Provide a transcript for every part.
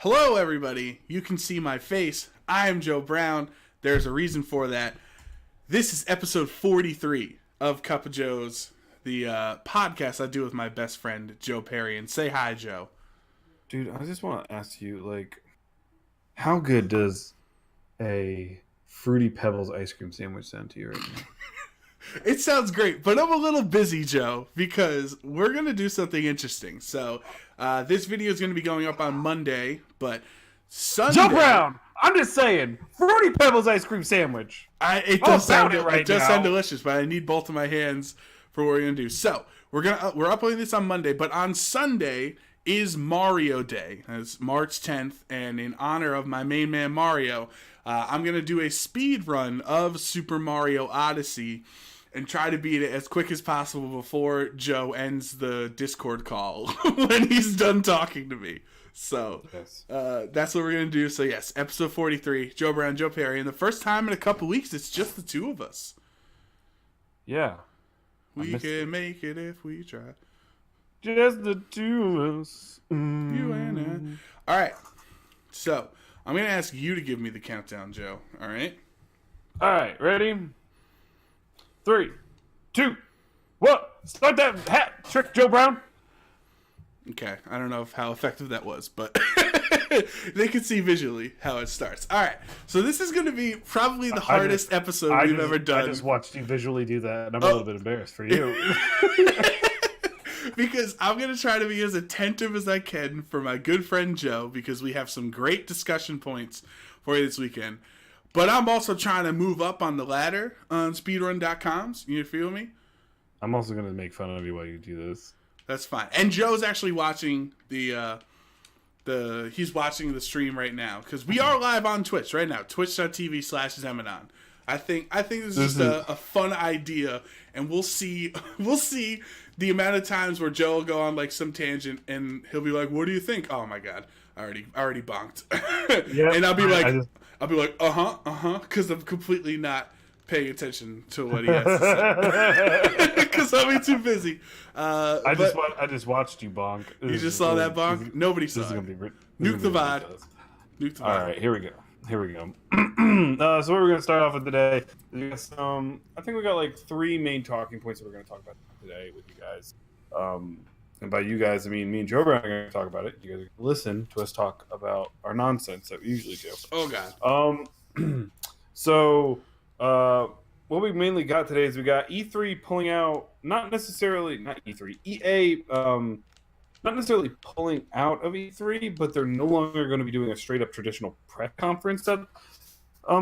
Hello, everybody. You can see my face. I am Joe Brown. There's a reason for that. This is episode 43 of Cup of Joe's, the podcast I do with my best friend, Joe Perry. And say hi, Joe. Dude, I just want to ask you, how good does a Fruity Pebbles ice cream sandwich sound to you right now? It sounds great, but I'm a little busy, Joe, because we're going to do something interesting. So, this video is going to be going up on Monday, but Sunday... Joe Brown! I'm just saying, Fruity Pebbles ice cream sandwich. It does sound delicious, but I need both of my hands for what we're going to do. So, we're uploading this on Monday, but on Sunday is Mario Day. It's March 10th, and in honor of my main man Mario, I'm going to do a speed run of Super Mario Odyssey and try to beat it as quick as possible before Joe ends the Discord call when he's done talking to me. So, yes. That's what we're going to do. So, yes, episode 43, Joe Brown, Joe Perry. And the first time in a couple weeks, it's just the two of us. Yeah. We can make it if we try. Just the two of us. You and I. All right. So, I'm going to ask you to give me the countdown, Joe. All right? All right. Ready? 3, 2, 1. Start that hat trick, Joe Brown. Okay. I don't know how effective that was, but they can see visually how it starts. All right. So, this is going to be probably the hardest episode we've ever done. I just watched you visually do that, and I'm a little bit embarrassed for you. Because I'm going to try to be as attentive as I can for my good friend Joe, because we have some great discussion points for you this weekend. But I'm also trying to move up on the ladder on speedrun.com. You feel me? I'm also going to make fun of you while you do this. That's fine. And Joe's actually watching he's watching the stream right now, because we are live on Twitch right now, twitch.tv/Zemanon. I think this is just a fun idea, and we'll see the amount of times where Joe will go on like some tangent and he'll be like, "What do you think?" Oh my god, I already bonked. Yep. And I'll be like, because I'm completely not paying attention to what he has to say, because I'll be too busy. I just watched you bonk. You just saw that bonk? Nobody saw it. Nuke the VOD. All right, here we go. So what we're going to start off with today, I think we got like 3 main talking points that we're going to talk about today with you guys. And by you guys, I mean me and Joe Brown are going to talk about it. You guys are going to listen to us talk about our nonsense that we usually do. Oh, God. So what we mainly got today is we got E3 pulling out, not EA, not necessarily pulling out of E3, but they're no longer going to be doing a straight up traditional press conference that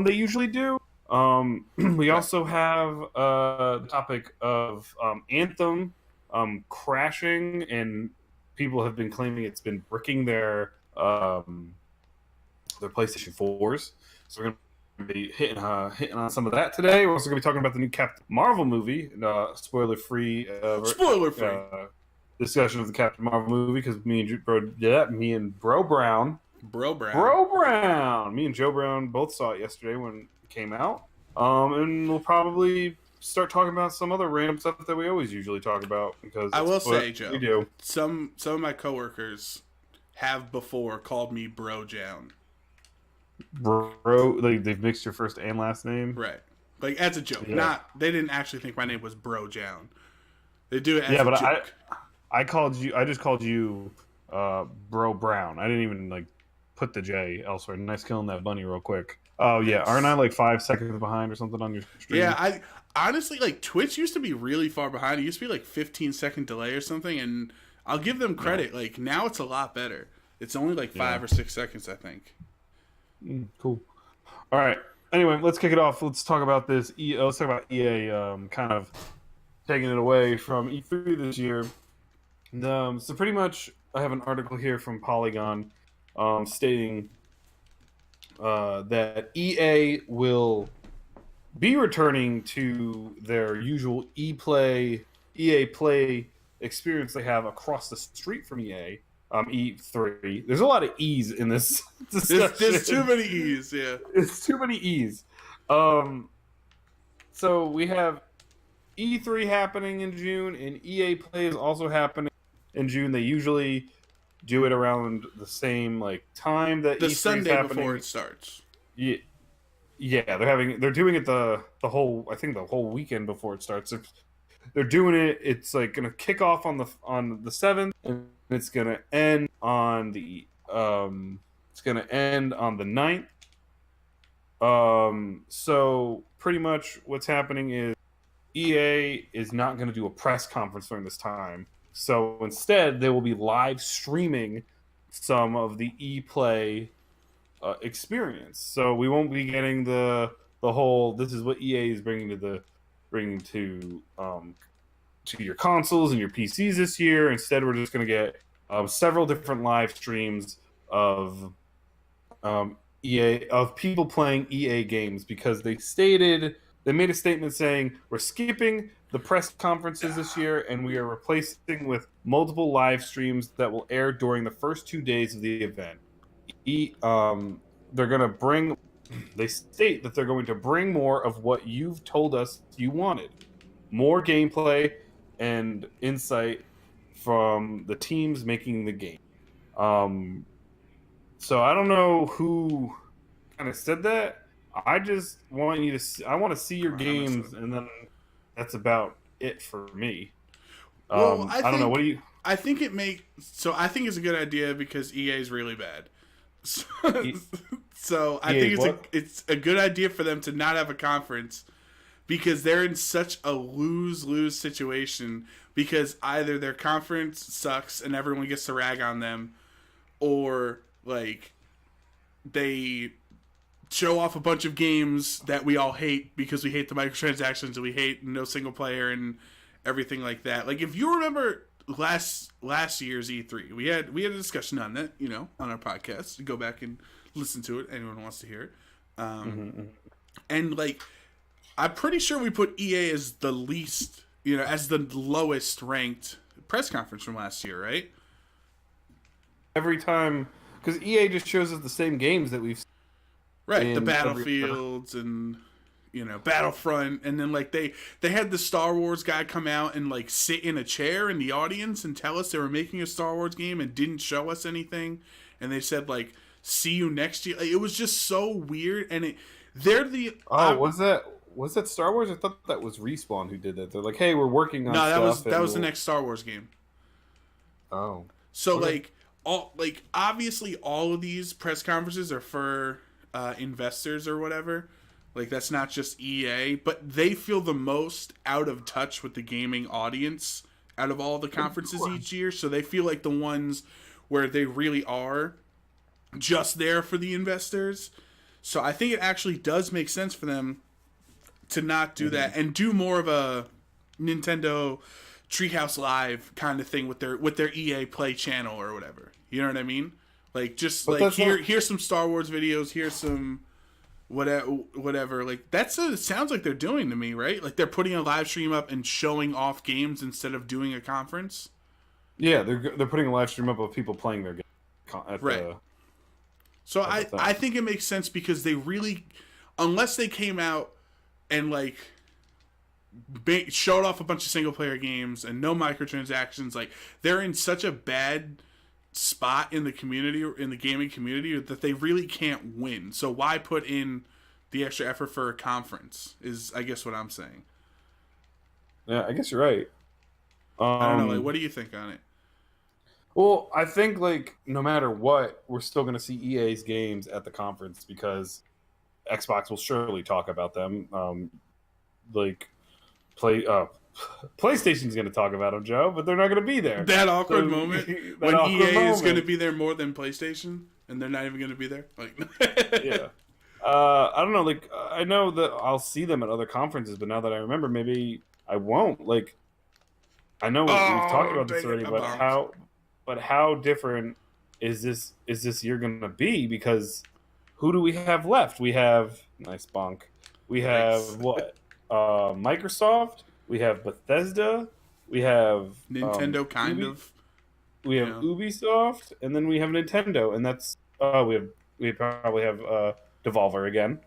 they usually do. We also have the topic of Anthem crashing, and people have been claiming it's been bricking their PlayStation 4s. So we're going to be hitting on some of that today. We're also going to be talking about the new Captain Marvel movie, spoiler-free. Discussion of the Captain Marvel movie, because me and Joe Brown, me and Joe Brown both saw it yesterday when it came out. And we'll probably start talking about some other random stuff that we always usually talk about, because I will say, Joe, we do. Some of my coworkers have before called me Bro Jown. Bro, like they've mixed your first and last name, right? Like as a joke. Yeah. They didn't actually think my name was Bro Jown. They do it as a joke. I just called you Bro Brown. I didn't even put the J elsewhere. Nice killing that bunny real quick. Oh yeah, aren't I 5 seconds behind or something on your stream? Yeah, I honestly Twitch used to be really far behind. It used to be 15-second delay or something, and I'll give them credit. Yeah. Now it's a lot better. It's only 5 or 6 seconds, I think. Cool. All right. Anyway, let's kick it off. Let's talk about this. Let's talk about EA kind of taking it away from E3 this year. So pretty much, I have an article here from Polygon stating that EA will be returning to their usual EA Play experience they have across the street from EA. E3. There's a lot of E's in this discussion. There's too many E's, yeah. It's too many E's. So we have E3 happening in June, and EA Play is also happening in June. They usually do it around the same like time that The E3 is Sunday happening. before it starts. Yeah, yeah, they're doing it the whole, I think, the whole weekend before it starts. They're doing it. It's like gonna kick off on the 7th, and it's gonna end on the 9th. So pretty much what's happening is EA is not going to do a press conference during this time. So instead, they will be live streaming some of the ePlay experience. So we won't be getting the whole "this is what EA is bringing to your consoles and your PCs this year." Instead, we're just going to get several different live streams of EA, of people playing EA games, because they made a statement saying we're skipping the press conferences this year and we are replacing with multiple live streams that will air during the first 2 days of the event. They're going to bring. They state that they're going to bring more of what you've told us you wanted, more gameplay and insight from the teams making the game. So I don't know who kind of said that. I just want you to see, I want to see your games, and then that's about it for me. Well, I don't know. What do you? I think I think it's a good idea because EA is really bad. So I think it's a good idea for them to not have a conference, because they're in such a lose-lose situation, because either their conference sucks and everyone gets to rag on them, or like they show off a bunch of games that we all hate because we hate the microtransactions and we hate no single player and everything like that. Like, if you remember last year's E3, we had a discussion on that, on our podcast. Go back and listen to it. Anyone wants to hear it. And like, I'm pretty sure we put EA as the least, as the lowest ranked press conference from last year, right? Every time, because EA just shows us the same games that we've seen. Right, the Battlefields and Battlefront, and then like they had the Star Wars guy come out and like sit in a chair in the audience and tell us they were making a Star Wars game and didn't show us anything, and they said like, see you next year. Like, it was just so weird, and was that Star Wars? I thought that was Respawn who did that. They're like, hey, we're working on that was the next Star Wars game. Oh, so okay. Obviously all of these press conferences are for investors or whatever. Like, that's not just EA, but they feel the most out of touch with the gaming audience out of all the conferences each year. So they feel like the ones where they really are just there for the investors. So I think it actually does make sense for them to not do that and do more of a Nintendo Treehouse Live kind of thing with their EA Play channel or whatever. You know what I mean? Like, just but like here's some Star Wars videos, here's some whatever. Like, that's what it sounds like they're doing to me, right? Like, they're putting a live stream up and showing off games instead of doing a conference. Yeah, they're putting a live stream up of people playing their game. Right. So I think it makes sense, because they really, unless they came out and like showed off a bunch of single player games and no microtransactions, like, they're in such a bad spot in the community, or in the gaming community, that they really can't win. So why put in the extra effort for a conference is, I guess, what I'm saying. Yeah, I guess you're right. I don't know. Like, what do you think on it? Well, I think, like, no matter what, we're still going to see EA's games at the conference, because Xbox will surely talk about them. PlayStation's going to talk about them, Joe, but they're not going to be there. That awkward moment when EA is going to be there more than PlayStation, and they're not even going to be there. Like, yeah. I don't know. Like, I know that I'll see them at other conferences, but now that I remember, maybe I won't. Like, I know we've talked about this already, but how different is this year going to be? Because who do we have left? We have nice bonk. We have what? Microsoft. We have Bethesda. We have Nintendo, kind of. We have Ubisoft, and then we have Nintendo, and that's we probably have Devolver again.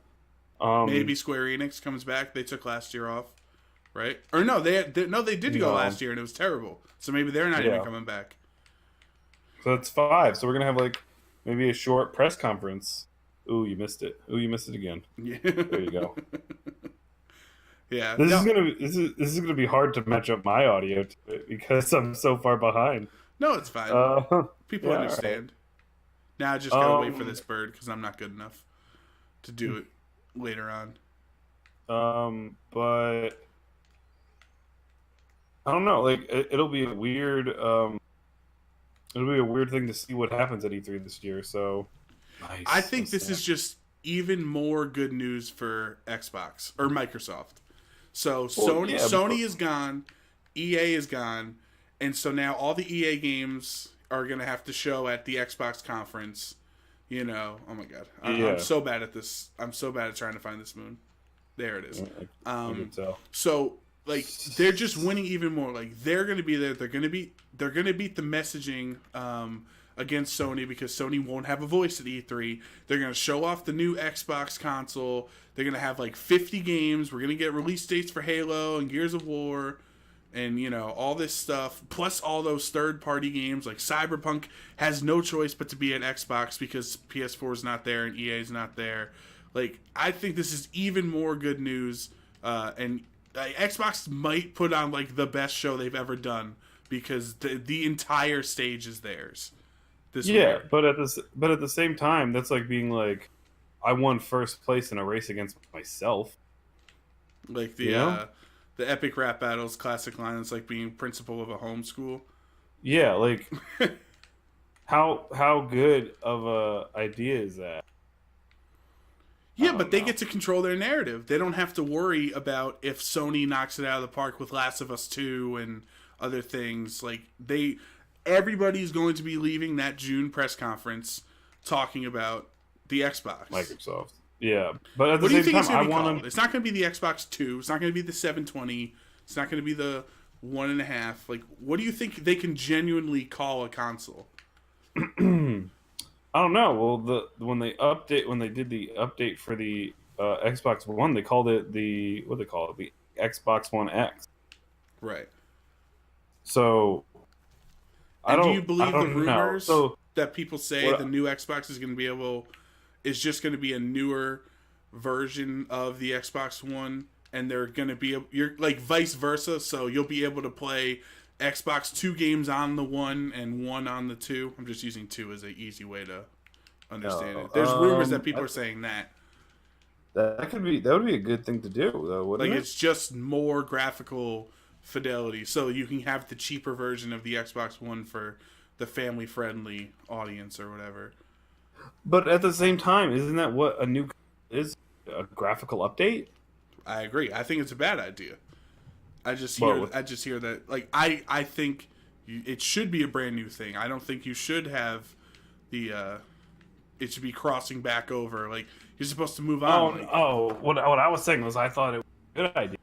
Maybe Square Enix comes back. They took last year off, right? Or no, they did go last year, and it was terrible. So maybe they're not even coming back. So that's 5. So we're gonna have like maybe a short press conference. Ooh, you missed it. Ooh, you missed it again. Yeah. There you go. Yeah. This No, is gonna be hard to match up my audio to it because I'm so far behind. no, it's fine. Uh, People yeah, understand. Now I just all gotta right. wait for this bird because I'm not good enough to do it later on. But I don't know. Like it'll be a weird. It'll be a weird thing to see what happens at E3 this year. So nice. I think this is just even more good news for Xbox or Microsoft. So Sony is gone, EA is gone, and so now all the EA games are gonna have to show at the Xbox conference. You know, oh my god, I'm so bad at this. I'm so bad at trying to find this moon. There it is. I can tell. So like they're just winning even more. Like they're gonna be there. They're gonna beat the messaging against Sony because Sony won't have a voice at E3. They're gonna show off the new Xbox console. They're gonna have like 50 games. We're gonna get release dates for Halo and Gears of War, and you know all this stuff. Plus all those third-party games like Cyberpunk has no choice but to be at Xbox because PS4 is not there and EA is not there. Like I think this is even more good news, and Xbox might put on like the best show they've ever done because the entire stage is theirs. Yeah, but at the same time, that's like being like, I won first place in a race against myself. Like the epic rap battles, classic line. It's like being principal of a homeschool. Yeah, like how good of a idea is that? Yeah, but they get to control their narrative. They don't have to worry about if Sony knocks it out of the park with Last of Us 2 and other things. Like everybody's going to be leaving that June press conference talking about the Xbox. Microsoft. Yeah, but at the what do you same think time, it's going to be called? It's not going to be the Xbox 2. It's not going to be the 720. It's not going to be the 1.5. Like, what do you think they can genuinely call a console? I don't know. Well, when they did the update for the Xbox One, they called it the Xbox One X. Right. So, do you believe the rumors So, that people say the new Xbox is just going to be a newer version of the Xbox One, and they're going to be you're like vice versa, so you'll be able to play Xbox 2 games on the 1 and 1 on the 2. I'm just using 2 as an easy way to understand it. There's rumors that people are saying that. That would be a good thing to do, though, wouldn't it? It's just more graphical fidelity, so you can have the cheaper version of the Xbox One for the family-friendly audience or whatever. But at the same time, isn't that what a new is? A graphical update? I agree. I think it's a bad idea. I just hear that. Like I think it should be a brand new thing. I don't think you should have the. It should be crossing back over. Like you're supposed to move on. What I was saying was I thought it was a good idea.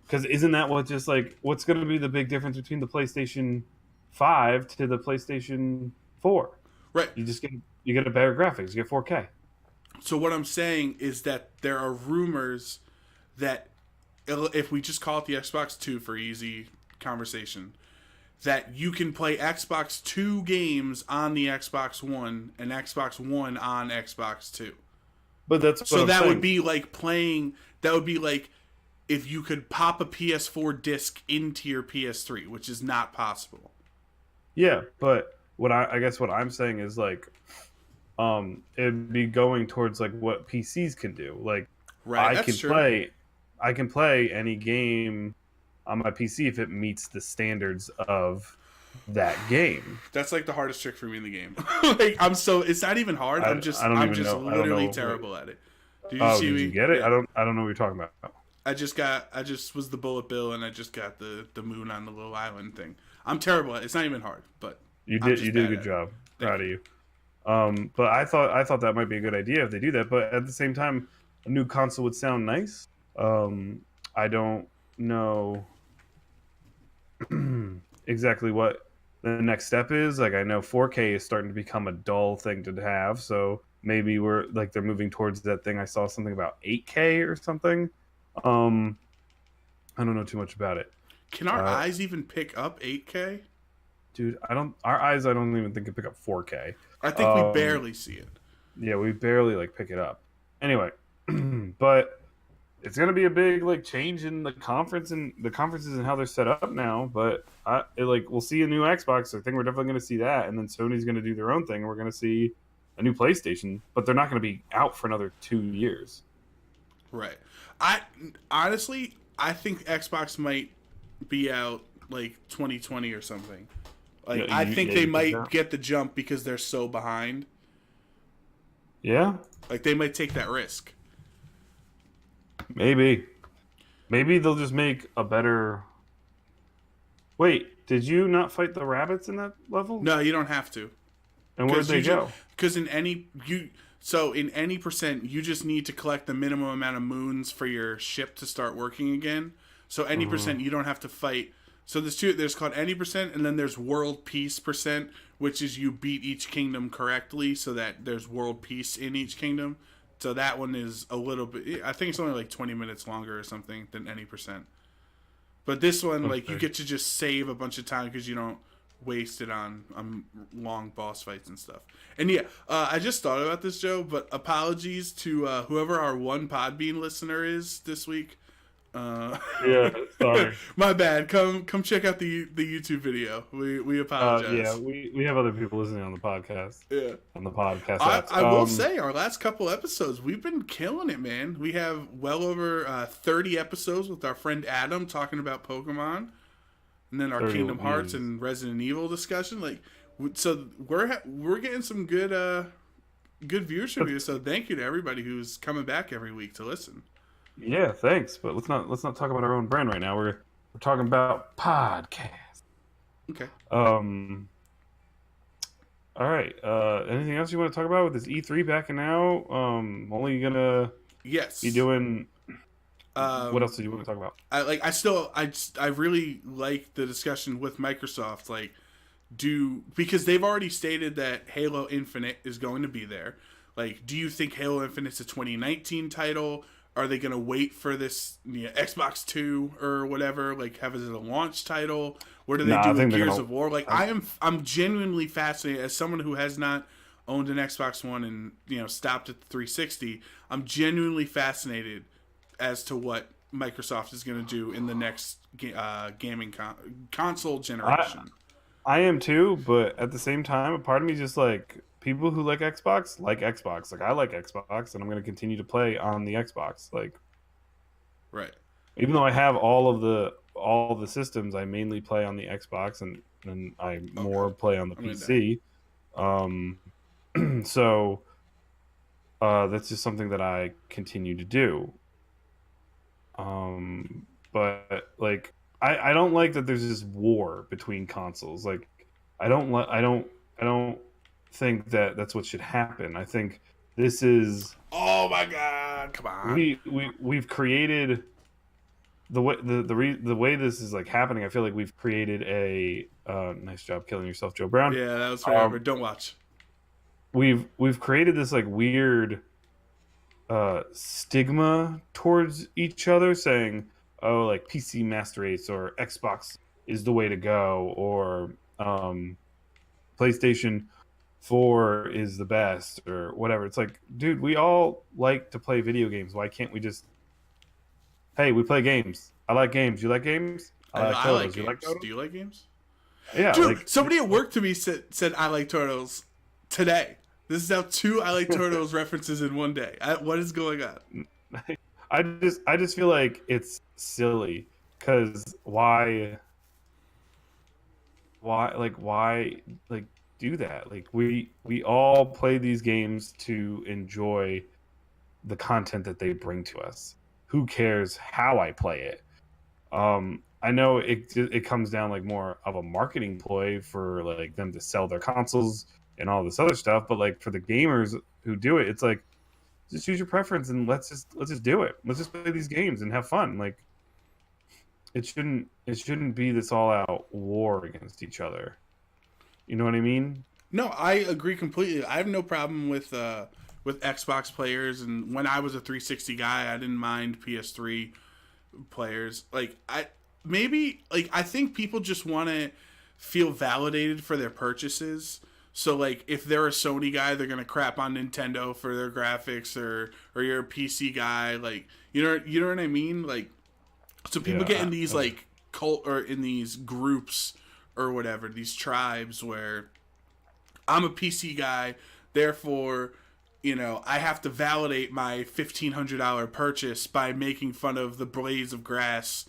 Because isn't that what's going to be the big difference between the PlayStation 5 to the PlayStation 4? Right. You get a better graphics. You get 4K. So what I'm saying is that there are rumors that if we just call it the Xbox 2 for easy conversation, that you can play Xbox 2 games on the Xbox One and Xbox One on Xbox 2. But that's so that would be like playing. That would be like if you could pop a PS4 disc into your PS3, which is not possible. Yeah, but what I guess what I'm saying is like, it'd be going towards like what PCs can do. Like, right, I can play any game on my PC if it meets the standards of that game. That's like the hardest trick for me in the game. Like it's not even hard. I'm just literally terrible at it. Did you see me? Did you get it? Yeah. I don't know what you're talking about. I just was the bullet bill and I just got the moon on the little island thing. I'm terrible at it. It's not even hard, but you did a good job. Proud of you. But I thought that might be a good idea if they do that. But at the same time, a new console would sound nice. I don't know exactly what the next step is. Like I know 4K is starting to become a dull thing to have, so maybe they're moving towards that thing. I saw something about 8K or something. I don't know too much about it. Can our eyes even pick up 8K? dude, our eyes, I don't even think can pick up 4K. I think we barely see it. Yeah, we barely like pick it up. Anyway, but it's gonna be a big like change in the conference and the conferences and how they're set up now. But we'll see a new Xbox. I think we're definitely gonna see that, and then Sony's gonna do their own thing. And we're gonna see a new PlayStation, but they're not gonna be out for another 2 years. Right. I honestly, I think Xbox might be out like 2020 or something. Like I think they might get the jump because they're so behind. Yeah. Like they might take that risk. Maybe they'll just make a better. Wait, did you not fight the rabbits in that level? No, you don't have to. And where'd they go? Because in any percent, you just need to collect the minimum amount of moons for your ship to start working again. So any percent, you don't have to fight. So there's called any percent, and then there's world peace percent, which is you beat each kingdom correctly, so that there's world peace in each kingdom. So that one is a little bit. I think it's only like 20 minutes longer or something than any percent. But this one, like you get to just save a bunch of time because you don't waste it on long boss fights and stuff. And yeah, I just thought about this, Joe. But apologies to whoever our one Podbean listener is this week. Yeah, sorry. My bad. Come check out the YouTube video. We apologize. Yeah, we have other people listening on the podcast. Yeah, on the podcast. I will say our last couple episodes, we've been killing it, man. We have well over 30 episodes with our friend Adam talking about Pokemon, and then our Kingdom Hearts and Resident Evil discussion. Like, so we're getting some good viewership here. So thank you to everybody who's coming back every week to listen. Yeah, thanks. But let's not talk about our own brand right now. We're talking about podcast. Okay. All right. Anything else you want to talk about with this E3 backing out? Only gonna be doing. What else do you want to talk about? I really like the discussion with Microsoft. Like, because they've already stated that Halo Infinite is going to be there. Like, do you think Halo Infinite's a 2019 title? Are they going to wait for this Xbox 2 or whatever? Like, have it as a launch title? What do they do with Gears of War? Like, I'm genuinely fascinated as someone who has not owned an Xbox One and stopped at the 360. I'm genuinely fascinated as to what Microsoft is going to do in the next gaming console generation. I am too, but at the same time, a part of me is just like, people who like Xbox. Like I like Xbox, and I'm going to continue to play on the Xbox. Like, right. Even though I have all the systems, I mainly play on the Xbox, and I more play on the PC. So that's just something that I continue to do. But like, I don't like that there's this war between consoles. Like, I don't think that that's what should happen. I think this is. Oh my God! Come on. We've created the way this is like happening. I feel like we've created a nice job killing yourself, Joe Brown. Yeah, that was forever. Don't watch. We've created this like weird stigma towards each other, saying, oh, like PC Master Race or Xbox is the way to go, or PlayStation 4 is the best, or whatever. It's like, dude, we all like to play video games. Why can't we just, hey, we play games. I like games. You like games? I like games. Do you like games? Yeah. Dude, like, somebody at work to me said I like turtles today. This is now 2 I like turtles references in one day. What is going on? I just feel like it's silly, because why do that? Like, we all play these games to enjoy the content that they bring to us. Who cares how I play it? I know it comes down like more of a marketing ploy for like them to sell their consoles and all this other stuff, but like for the gamers who do it, it's like, just choose your preference and let's just do it. Let's just play these games and have fun. Like, it shouldn't be this all out war against each other. You know what I mean? No, I agree completely. I have no problem with Xbox players, and when I was a 360 guy, I didn't mind PS3 players. Like, I think people just want to feel validated for their purchases. So like if they're a Sony guy, they're gonna crap on Nintendo for their graphics, or you're a PC guy, like you know what I mean? Like so people get in these like cult or in these groups or whatever, these tribes where I'm a PC guy, therefore, you know, I have to validate my $1,500 purchase by making fun of the blades of grass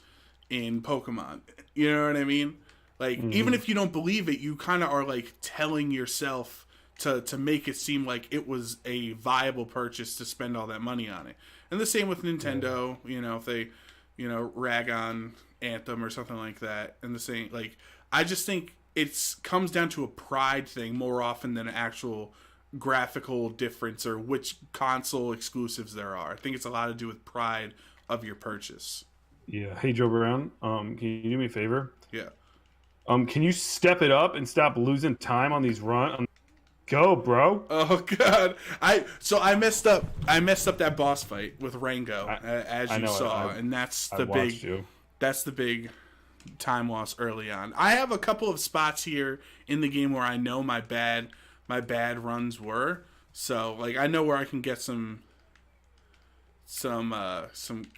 in Pokemon. You know what I mean? Like, even if you don't believe it, you kind of are, like, telling yourself to make it seem like it was a viable purchase to spend all that money on it. And the same with Nintendo, you know, if they, you know, rag on Anthem or something like that. And the same, like, I just think it comes down to a pride thing more often than an actual graphical difference or which console exclusives there are. I think it's a lot to do with pride of your purchase. Yeah. Hey, Joe Brown, can you do me a favor? Yeah. Can you step it up and stop losing time on these runs? Go, bro. Oh God! I messed up. I messed up that boss fight with Rango, as you saw, and that's the big time loss early on. I have a couple of spots here in the game where I know my bad runs were. So like I know where I can get some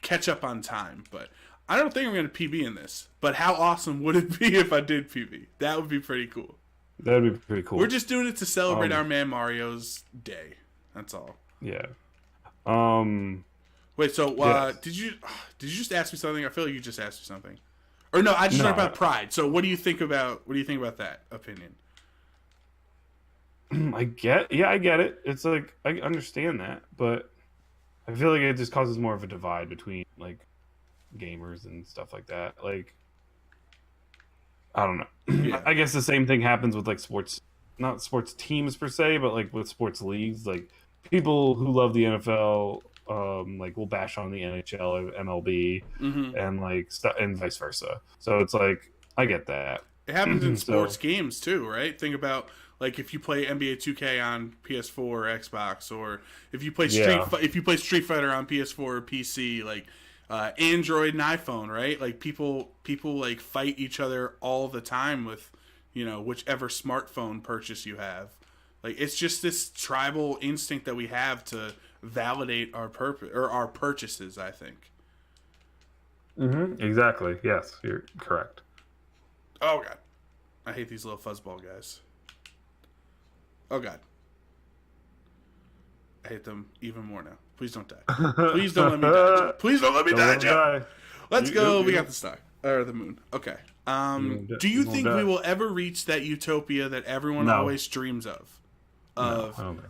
catch up on time, but I don't think I'm going to PB in this, but how awesome would it be if I did PB? That would be pretty cool. That would be pretty cool. We're just doing it to celebrate our man Mario's day. That's all. Yeah. Wait, so yes. did you just ask me something? I feel like you just asked me something. Or no, I just learned about pride. So what do you think about that opinion? I get it. It's like I understand that, but I feel like it just causes more of a divide between like gamers and stuff like that. Like I don't know. Yeah. I guess the same thing happens with like sports, not sports teams per se, but like with sports leagues. Like people who love the NFL, like will bash on the NHL or MLB, and like and vice versa. So it's like I get that. It happens in sports games too, right? Think about like if you play NBA 2K on PS4 or Xbox, or if you play Street Fighter on PS4 or PC, like Android and iPhone, right? Like people like fight each other all the time with, you know, whichever smartphone purchase you have. Like it's just this tribal instinct that we have to validate our purpose or our purchases, I think. Exactly. Yes, you're correct. Oh God, I hate these little fuzzball guys. Oh God, I hate them even more now. Please don't die. Please don't let me die, Joe. Please don't let me die, Joe. Let's go. We got the star. Or the moon. Okay. Do you think we will ever reach that utopia that everyone always dreams of?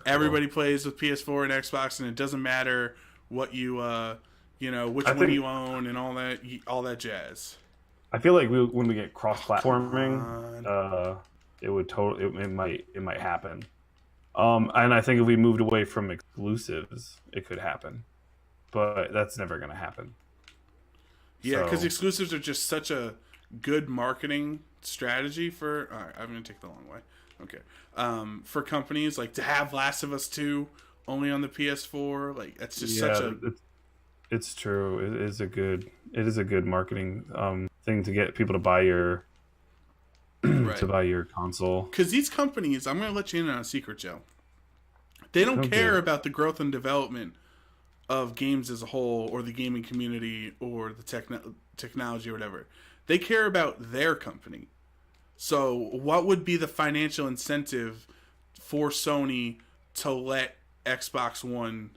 Everybody plays with PS4 and Xbox, and it doesn't matter what you, which one you own and all that jazz. I feel like when we get cross-platforming, it might happen. And I think if we moved away from exclusives, it could happen. But that's never going to happen. Yeah, because exclusives are just such a good marketing strategy for... All right, I'm going to take the long way. Okay. For companies, like, to have Last of Us 2 only on the PS4, like, that's just such a... It's true. It is a good marketing thing to get people to buy your... Right. to buy your console. Because these companies, I'm going to let you in on a secret, Joe. They don't care about the growth and development of games as a whole, or the gaming community, or the technology, or whatever. They care about their company. So what would be the financial incentive for Sony to let Xbox One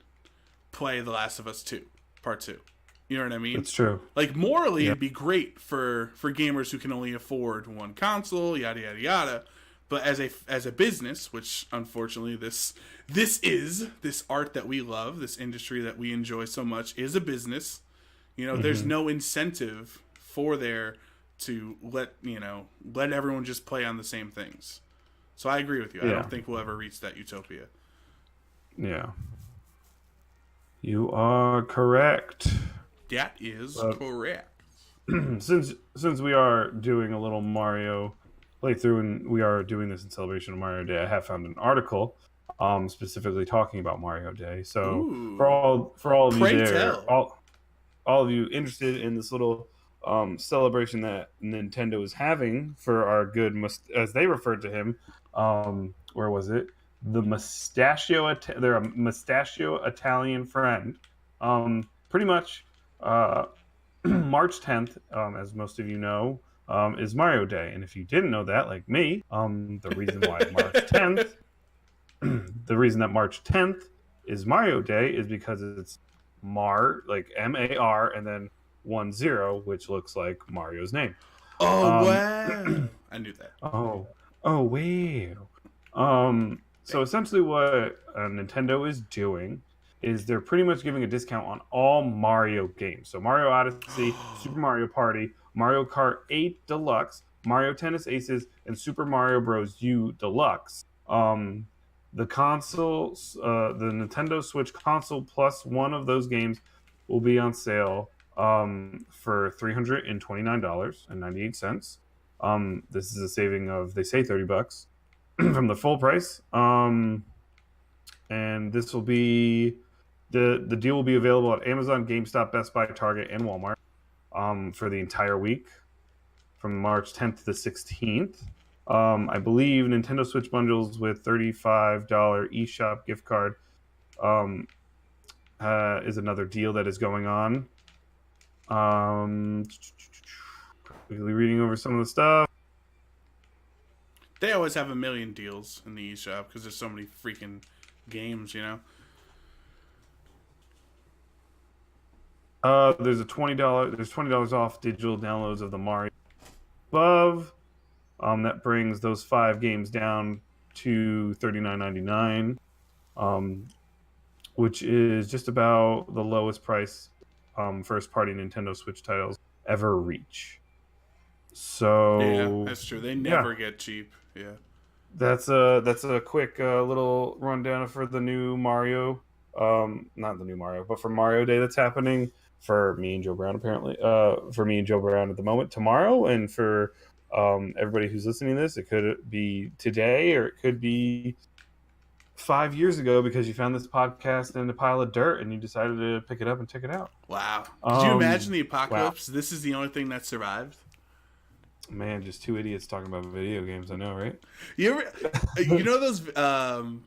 play The Last of Us 2, Part 2? You know what I mean? It's true. Like, morally, it'd be great for gamers who can only afford one console, yada, yada, yada. But as a business, which, unfortunately, this art that we love, this industry that we enjoy so much, is a business. You know, there's no incentive for there to let everyone just play on the same things. So I agree with you. I don't think we'll ever reach that utopia. Yeah. You are correct. That is correct. Since we are doing a little Mario playthrough and we are doing this in celebration of Mario Day, I have found an article specifically talking about Mario Day. So for all of you there, all of you interested in this little celebration that Nintendo is having for our good, as they referred to him. Where was it? The they're a mustachio Italian friend. Pretty much, March 10th, as most of you know, is Mario Day. And if you didn't know that, like me, the reason why March 10th, the reason that March 10th is Mario Day is because it's like MAR, and then 10, which looks like Mario's name. Oh Um, wow! I knew that. oh, wow. So essentially, what Nintendo is doing is they're pretty much giving a discount on all Mario games. So Mario Odyssey, Super Mario Party, Mario Kart 8 Deluxe, Mario Tennis Aces, and Super Mario Bros. U Deluxe. The consoles, the Nintendo Switch console plus one of those games will be on sale for $329.98. This is a saving of, they say, $30 from the full price. And this will be the deal will be available at Amazon, GameStop, Best Buy, Target, and Walmart for the entire week from March 10th to the 16th. I believe Nintendo Switch bundles with $35 eShop gift card is another deal that is going on. Quickly reading over some of the stuff. They always have a million deals in the eShop because there's so many freaking games, you know. There's $20 off digital downloads of the Mario above. That brings those 5 games down to $39.99, which is just about the lowest price first party Nintendo Switch titles ever reach. So yeah, that's true. They never get cheap. Yeah. That's a quick little rundown for the new Mario. Not the new Mario, but for Mario Day that's happening for me and Joe Brown, apparently. For me and Joe Brown at the moment tomorrow, and for everybody who's listening to this, it could be today or it could be 5 years ago because you found this podcast in a pile of dirt and you decided to pick it up and check it out. Wow. Could you imagine the apocalypse? Wow. This is the only thing that survived. Man, just 2 idiots talking about video games. I know, right? You know those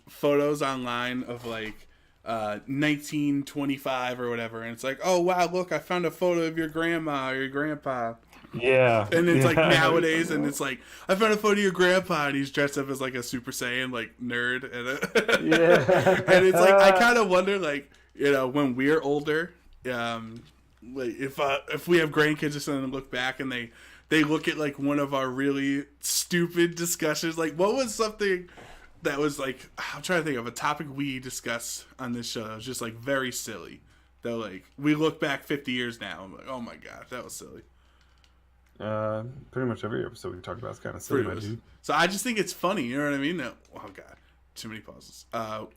photos online of like 1925 or whatever, and it's like, oh wow, look, I found a photo of your grandma or your grandpa. Yeah. And it's like nowadays, and it's like, I found a photo of your grandpa, and he's dressed up as like a Super Saiyan like nerd, and yeah. And it's like, I kind of wonder, like, you know, when we're older, like if we have grandkids or something, and look back and they look at like one of our really stupid discussions. Like, what was something that was like, I'm trying to think of a topic we discussed on this show that was just like very silly. That like we look back 50 years now, I'm like, oh my god, that was silly. Pretty much every episode we talk about is kind of silly, my dude. So I just think it's funny, you know what I mean? No, oh god, too many pauses.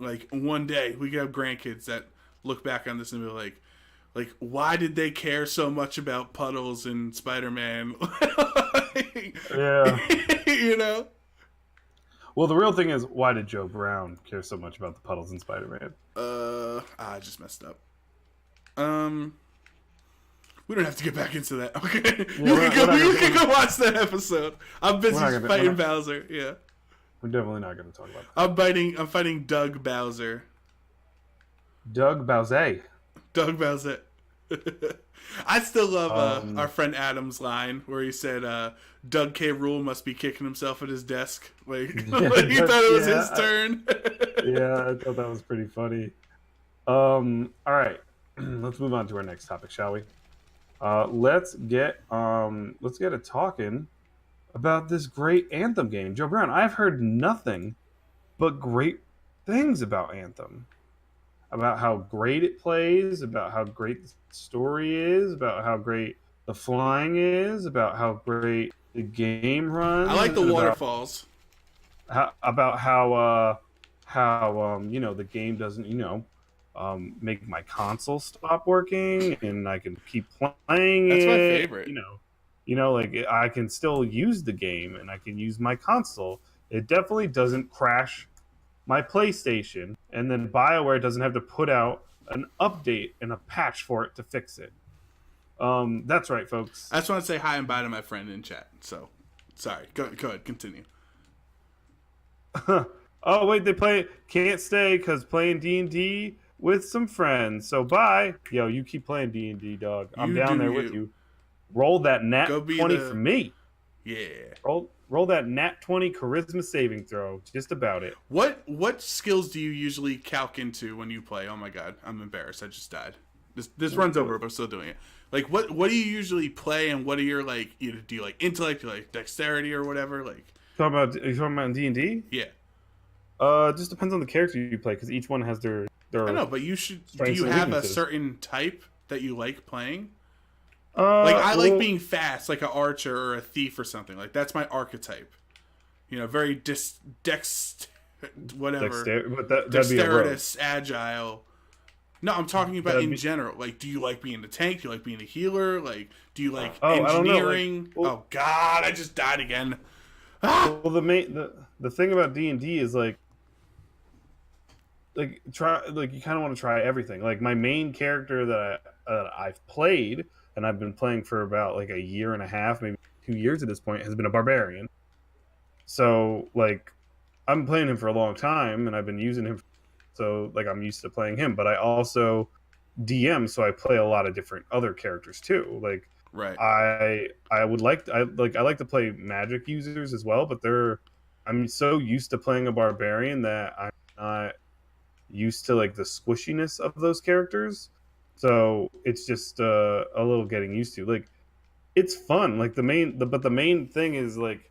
Like one day we could have grandkids that look back on this and be like, why did they care so much about puddles in Spider-Man? Yeah. You know? Well, the real thing is, why did Joe Brown care so much about the puddles in Spider-Man? I just messed up. We don't have to get back into that. Okay? Yeah, you can go watch that episode. I'm busy fighting Bowser. Yeah. We're definitely not going to talk about that. I'm fighting Doug Bowser. Doug Bowser. Doug Bowser. I still love our friend Adam's line where he said, Doug K. Rule must be kicking himself at his desk. Like, like he thought it was his turn. Yeah, I thought that was pretty funny. All right. Let's move on to our next topic, shall we? Let's get it talking about this great Anthem game. Joe Brown, I've heard nothing but great things about Anthem. About how great it plays, about how great the story is, about how great the flying is, about how great the game runs. I like the waterfalls. About how the game doesn't make my console stop working and I can keep playing. That's my favorite. Like I can still use the game and I can use my console. It definitely doesn't crash my PlayStation, and then BioWare doesn't have to put out an update and a patch for it to fix it. That's right, folks. I just want to say hi and bye to my friend in chat. So, sorry. Go ahead. Continue. Oh wait, they can't stay because playing D&D with some friends. So bye. Yo, you keep playing D&D, dog. I'm You down do there with you. you. Roll that nat Go be 20 for the me. yeah. Roll that nat 20 charisma saving throw. Just about it. What skills do you usually calc into when you play? Oh my god, I'm embarrassed. I just died. This runs over, but I'm still doing it. Like what do you usually play, and what are your like? Do you like intellect, do you like dexterity, or whatever? Like Are you talking about D&D? yeah, It just depends on the character you play because each one has I their know, but you should. Do strengths you and have a weaknesses. certain type that you like playing? Like I like Well, being fast, like an archer or a thief or something. Like that's my archetype. Very whatever, but that'd be a rogue. dexterous, agile. No, I'm talking about That'd in be, general. Like, do you like being a tank? Do you like being a healer? Like, do you like I don't know. engineering? Oh God, I just died again. Well, the thing about D&D is try you kind of want to try everything. Like my main character that I've played and I've been playing for about like a year and a half, maybe 2 years at this point, has been a barbarian. So like I'm playing him for a long time and I've been using him, so like I'm used to playing him. But I also DM, so I play a lot of different other characters too. Like Right. I like to play magic users as well, but I'm so used to playing a barbarian that I'm not used to like the squishiness of those characters. So it's just a little getting used to. Like it's fun. Like but the main thing is like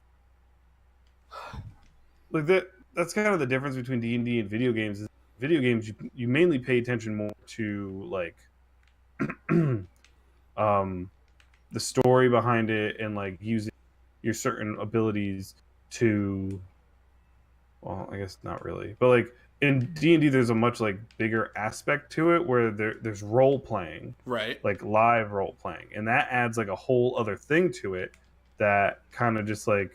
that's kind of the difference between D&D and video games. Is video games you mainly pay attention more to like um the story behind it and like using your certain abilities to, well, I guess not really, but like in D&D there's a much like bigger aspect to it where there's role playing, Right. like live role playing, and that adds like a whole other thing to it that kind of just like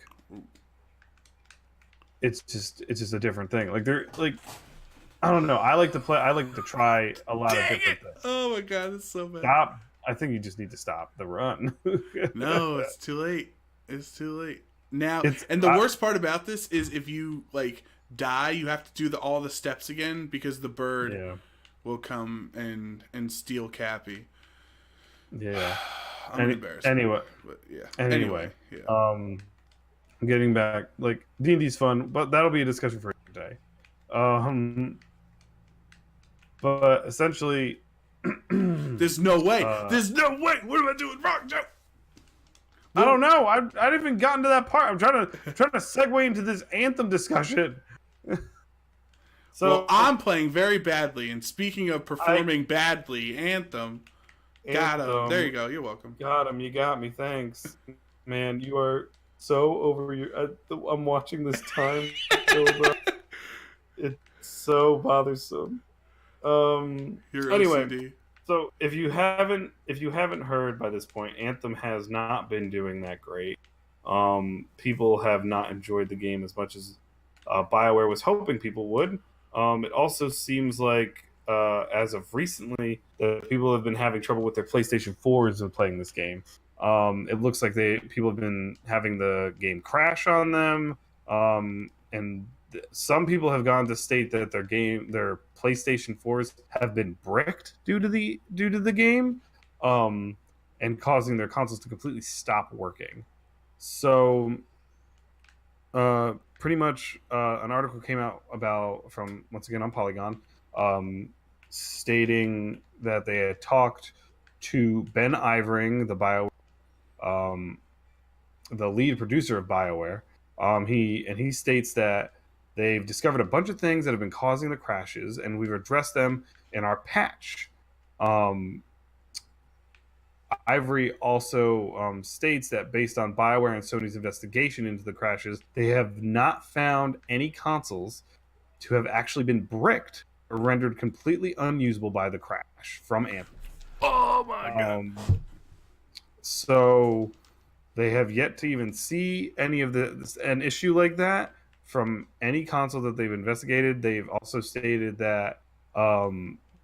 it's just a different thing. Like they're like I don't know. I like to try a lot of different things. Oh my God, it's so bad. Stop. I think you just need to stop the run. No, it's too late. It's too late. Now, It's and the worst part about this is if you like die, you have to do all the steps again because the bird yeah. will come and steal Cappy. Yeah. I'm embarrassed. Anyway. But yeah. Anyway. Yeah. Getting back, like D&D's fun, but that'll be a discussion for another day. But essentially, There's no way. There's no way. What am I doing wrong, Joe? I don't know. I haven't even gotten to that part. I'm trying to segue into this Anthem discussion. Well, I'm playing very badly, and speaking of performing badly, Anthem. Got him. There you go. You're welcome. Got him. You got me. Thanks, man. You are so over your. I'm watching this time build up. It's so bothersome. You're Anyway, OCD. so if you haven't heard by this point, Anthem has not been doing that great. People have not enjoyed the game as much as BioWare was hoping people would. It also seems like as of recently, that people have been having trouble with their PlayStation 4s of playing this game. It looks like people have been having the game crash on them, and some people have gone to state that their PlayStation 4s have been bricked due to the game, and causing their consoles to completely stop working. So, pretty much, an article came out from once again on Polygon, stating that they had talked to Ben Ivering, the lead producer of BioWare. He states that they've discovered a bunch of things that have been causing the crashes, and we've addressed them in our patch. Ivory also states that based on BioWare and Sony's investigation into the crashes, they have not found any consoles to have actually been bricked or rendered completely unusable by the crash from Anthem. Oh my God. So they have yet to even see any of an issue like that from any console that they've investigated. They've also stated that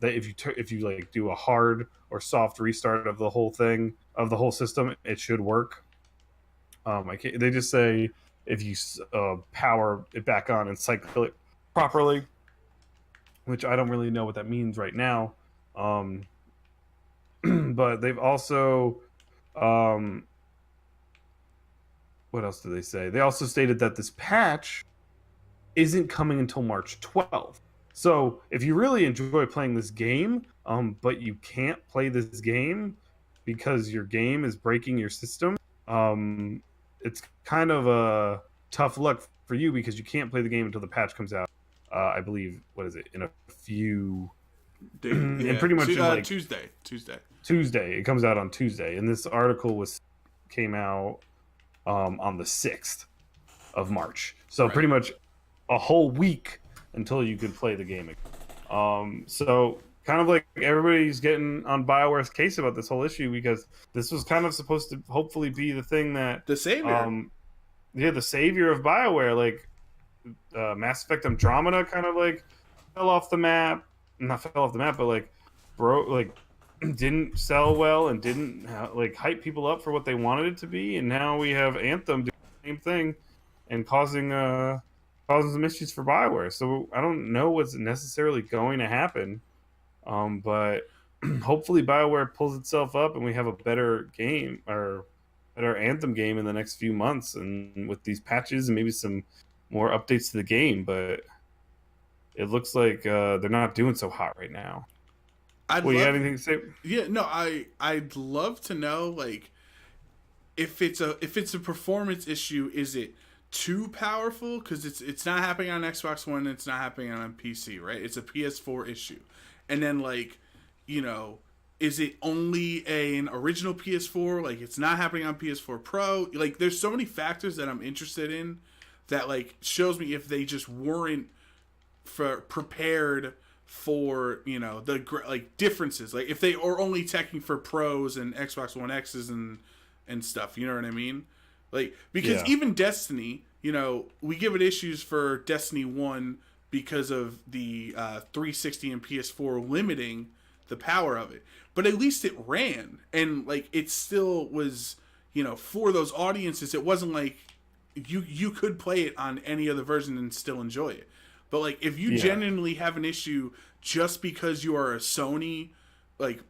that if you like do a hard or soft restart of the whole thing of the whole system, it should work. They just say if you power it back on and cycle it properly, which I don't really know what that means right now. Um, but they've also, um, what else do they say? They also stated that this patch isn't coming until March 12th. So if you really enjoy playing this game, but you can't play this game because your game is breaking your system, it's kind of a tough luck for you because you can't play the game until the patch comes out. I believe, what is it, in a few, and pretty much in like Tuesday. Tuesday. It comes out on Tuesday, and this article came out on the 6th of March. So pretty much a whole week until you can play the game again. So kind of like everybody's getting on BioWare's case about this whole issue because this was kind of supposed to hopefully be the thing that the savior, the savior of BioWare. Like Mass Effect Andromeda kind of like fell off the map, not fell off the map, but like didn't sell well and didn't like hype people up for what they wanted it to be, and now we have Anthem doing the same thing and causing some issues for BioWare. So I don't know what's necessarily going to happen, but hopefully BioWare pulls itself up and we have a better game or better Anthem game in the next few months, and with these patches and maybe some more updates to the game. But it looks like they're not doing so hot right now. You have anything to say? Yeah, no, I'd love to know, like, if it's a performance issue, is it too powerful? Because it's not happening on Xbox One, it's not happening on PC, right? It's a PS4 issue, and then like, you know, is it only an original PS4? Like, it's not happening on PS4 Pro. Like, there's so many factors that I'm interested in that like shows me if they just weren't prepared for, you know, the like differences, like if they are only checking for pros and Xbox One X's and stuff, you know what I mean? Like, because even Destiny, you know, we give it issues for Destiny 1 because of the 360 and PS4 limiting the power of it, but at least it ran, and like it still was, you know, for those audiences. It wasn't like you could play it on any other version and still enjoy it. But like, if you genuinely have an issue just because you are a Sony, like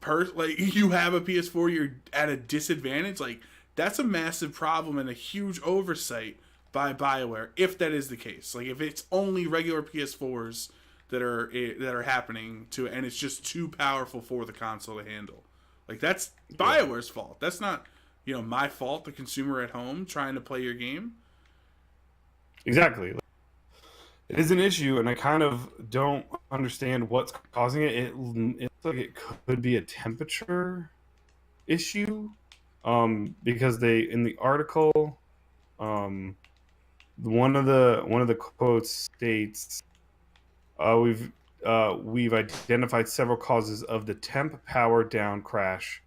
you have a PS4, you're at a disadvantage. Like, that's a massive problem and a huge oversight by BioWare if that is the case. Like, if it's only regular PS4s that are happening to, and it's just too powerful for the console to handle. Like, that's BioWare's fault. That's not, you know, my fault, the consumer at home trying to play your game. Exactly. It is an issue, and I kind of don't understand what's causing it. It looks like it could be a temperature issue, because they, in the article, one of the quotes states, we've identified several causes of the temp power down crash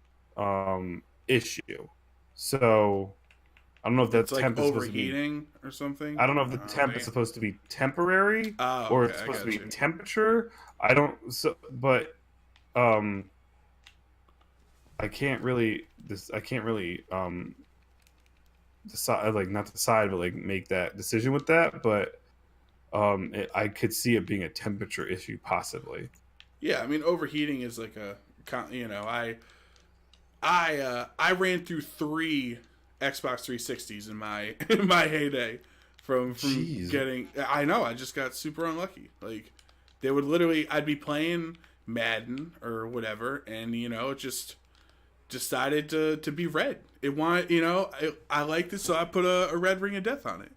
issue. So I don't know if that's like temp overheating or something. I don't know if the temp is supposed to be temporary or it's supposed to be temperature. I don't. But I can't really decide, like, not decide, but like make that decision with that. But I could see it being a temperature issue possibly. Yeah, I mean, overheating is like a, you know, I ran through 3 Xbox 360s in my heyday from getting. I know, I just got super unlucky. Like, they would literally, I'd be playing Madden or whatever, and, you know, it just decided to be red. It wanted, you know, I liked it, so I put a red ring of death on it.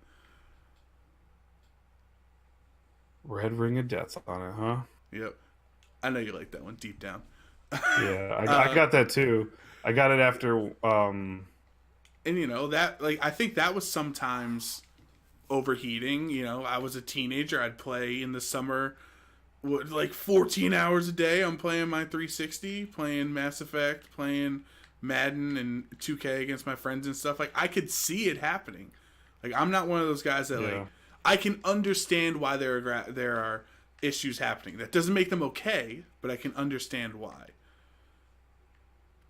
Red ring of death on it, huh? Yep. I know you like that one deep down. Yeah, I got that too. I got it after. And, you know, that, like, I think that was sometimes overheating. You know, I was a teenager. I'd play in the summer, like 14 hours a day. I'm playing my 360, playing Mass Effect, playing Madden and 2K against my friends and stuff. Like, I could see it happening. Like, I'm not one of those guys that, like, I can understand why there are issues happening. That doesn't make them okay, but I can understand why.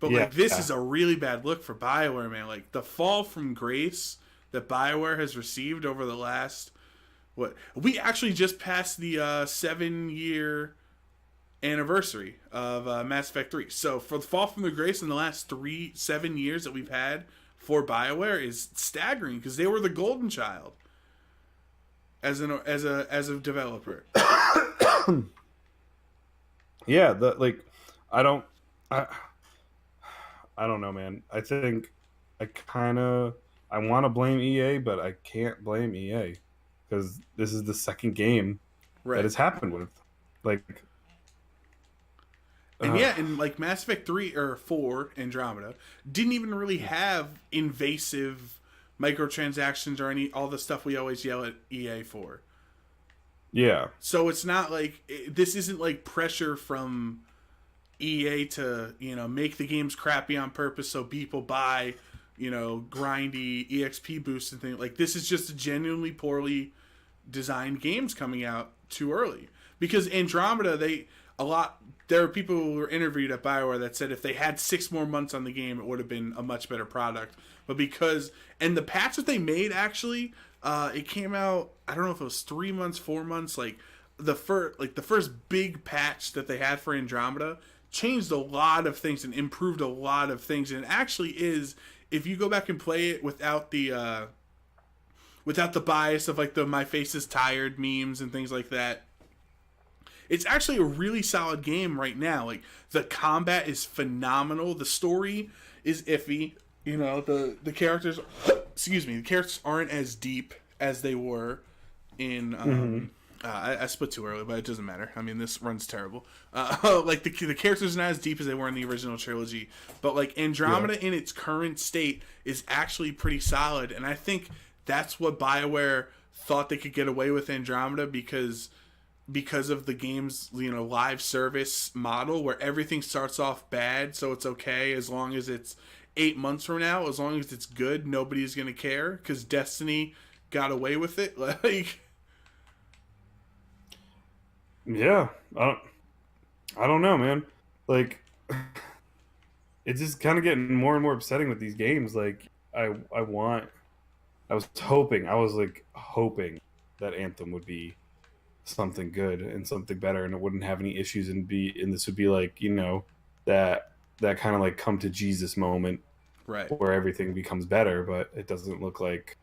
But like this is a really bad look for BioWare, man. Like the fall from grace that BioWare has received over the last we actually just passed the 7-year anniversary of Mass Effect 3. So for the fall from the grace in the last 7 years that we've had for BioWare is staggering because they were the golden child as a developer. Yeah, I don't know, man. I think I want to blame EA, but I can't blame EA because this is the second game that has happened with. Like, and and like Mass Effect 3 or 4 Andromeda didn't even really have invasive microtransactions or all the stuff we always yell at EA for. Yeah. So it's not like this isn't like pressure from EA to, make the games crappy on purpose so people buy, grindy EXP boosts and things. Like this is just genuinely poorly designed games coming out too early. Because Andromeda, there are people who were interviewed at BioWare that said if they had 6 more months on the game, it would have been a much better product. But and the patch that they made actually, it came out, I don't know if it was 3 months, 4 months, the first big patch that they had for Andromeda changed a lot of things and improved a lot of things. And it actually is, if you go back and play it without the bias of like the "my face is tired" memes and things like that, it's actually a really solid game right now. Like the combat is phenomenal. The story is iffy. The characters, the characters aren't as deep as they were in. I split too early, but it doesn't matter. I mean, this run's terrible. Like the characters are not as deep as they were in the original trilogy, but like Andromeda in its current state is actually pretty solid, and I think that's what BioWare thought they could get away with Andromeda because of the game's live service model where everything starts off bad, so it's okay as long as it's 8 months from now, as long as it's good, nobody's gonna care because Destiny got away with it. Like. Yeah, I don't know, man. Like, it's just kind of getting more and more upsetting with these games. Like, I was hoping that Anthem would be something good and something better, and it wouldn't have any issues, and this would be like that kind of like come to Jesus moment, right, where everything becomes better. But it doesn't look like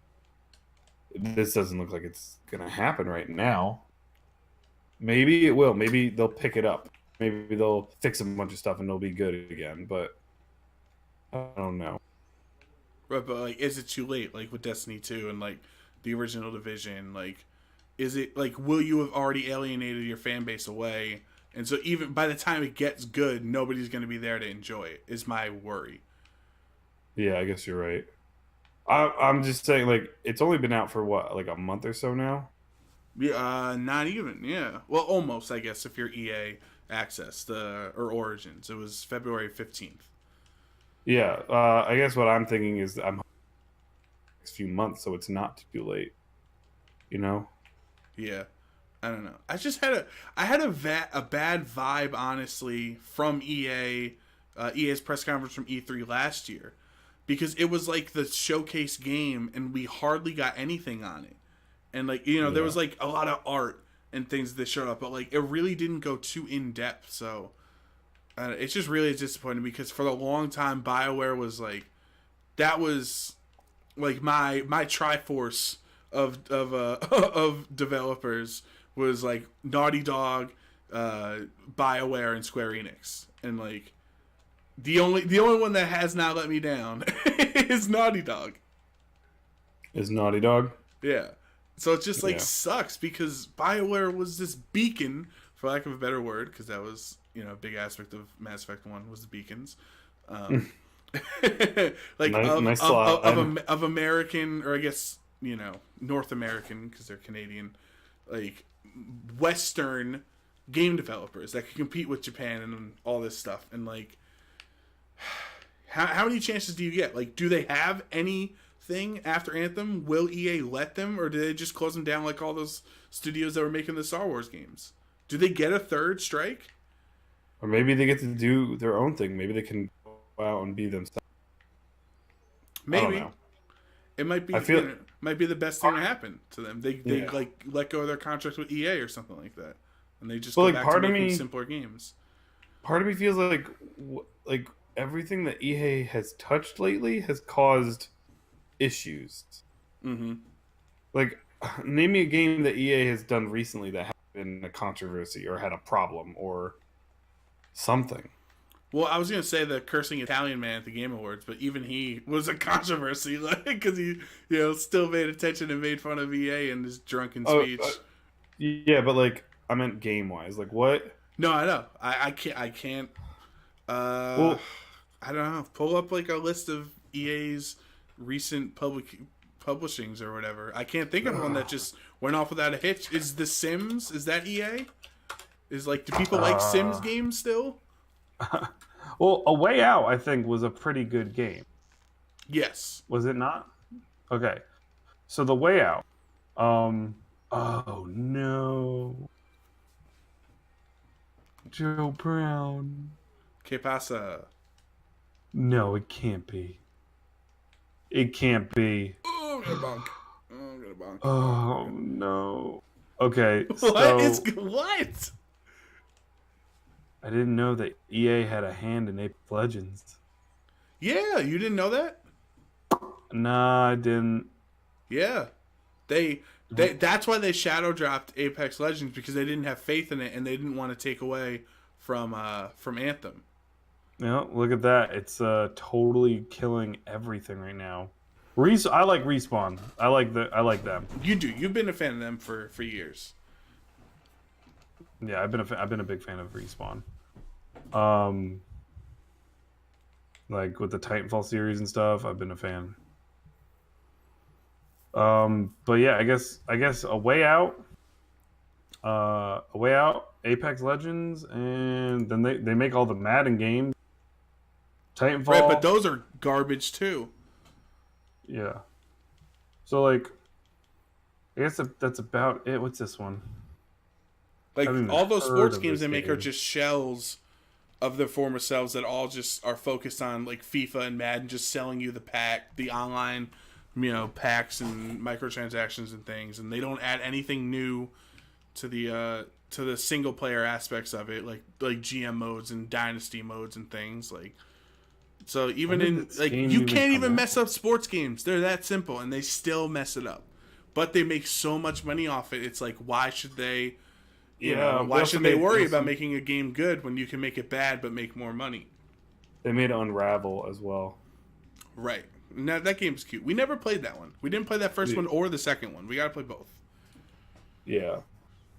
it's gonna happen right now. Maybe it will. Maybe they'll pick it up. Maybe they'll fix a bunch of stuff and it'll be good again. But I don't know. Right, but like, is it too late? Like with Destiny 2 and like the original Division, like, is it like will you have already alienated your fan base away? And so even by the time it gets good, nobody's going to be there to enjoy it. Is my worry. Yeah, I guess you're right. I'm just saying, like, it's only been out for what, like a month or so now. Yeah, not even. Yeah, well, almost. I guess if you're EA Access or Origins, it was February 15th. Yeah, I guess what I'm thinking is I'm next few months, so it's not too late. Yeah, I don't know. I just had a bad vibe, honestly, from EA's press conference from E3 last year, because it was like the showcase game, and we hardly got anything on it. And like there was like a lot of art and things that showed up, but like it really didn't go too in depth. So it's just really disappointing because for a long time BioWare was like that was like my Triforce of of developers was like Naughty Dog, BioWare, and Square Enix, and like the only one that has not let me down is Naughty Dog. Is Naughty Dog? Yeah. So it just sucks because BioWare was this beacon, for lack of a better word, because that was a big aspect of Mass Effect 1 was the beacons, like nice of American, or I guess North American because they're Canadian, like Western game developers that can compete with Japan and all this stuff. And like, how many chances do you get? Like, do they have any thing after Anthem? Will EA let them, or did they just close them down like all those studios that were making the Star Wars games? Do they get a third strike? Or maybe they get to do their own thing. Maybe they can go out and be themselves. I don't Maybe. know. It might be I feel might be the best thing to happen to them. They Yeah. like let go of their contracts with EA or something like that, and they just Well, go like, back to part of making me- simpler games. part of me feels like everything that EA has touched lately has caused issues. Mm-hmm. Like, name me a game that EA has done recently that has been a controversy or had a problem or something. Well, I was gonna say the cursing Italian man at the Game Awards, but even he was a controversy, like because he, still paid attention and made fun of EA in his drunken speech. Yeah, but like I meant game wise. Like what? No, I know. I can't. Well, I don't know. Pull up like a list of EA's recent publishings or whatever. I can't think of one that just went off without a hitch. Is The Sims? Is that EA? Do people like Sims games still? well, A Way Out I think was a pretty good game. Yes. Was it not? Okay. So The Way Out. Oh no. Joe Brown. Que pasa? No, it can't be. It can't be. Oh, I'm gonna bonk. Oh, I'm gonna bonk. Oh no. Okay. What? I didn't know that EA had a hand in Apex Legends. Yeah, you didn't know that? Nah, I didn't. Yeah. They that's why they shadow dropped Apex Legends, because they didn't have faith in it and they didn't want to take away from Anthem. Yeah, look at that. It's totally killing everything right now. I like Respawn. I like them. You do. You've been a fan of them for years. Yeah, I've been a big fan of Respawn. Like with the Titanfall series and stuff, I've been a fan. But yeah, I guess A Way Out, Apex Legends, and then they make all the Madden games. Titanfall, Right, but those are garbage too. Yeah. So like, I guess that's about it. What's this one? Like I haven't even all those heard sports of games this they make are game. just shells of their former selves that all just are focused on like FIFA and Madden, just selling you the online, packs and microtransactions and things, and they don't add anything new to the single player aspects of it, like GM modes and dynasty modes and things like. So even in like you can't even mess up sports games. They're that simple, and they still mess it up. But they make so much money off it. It's like, why should they? Why should they worry about making a game good when you can make it bad but make more money? They made Unravel as well. Right. Now that game's cute. We never played that one. We didn't play that first one or the second one. We gotta play both. Yeah.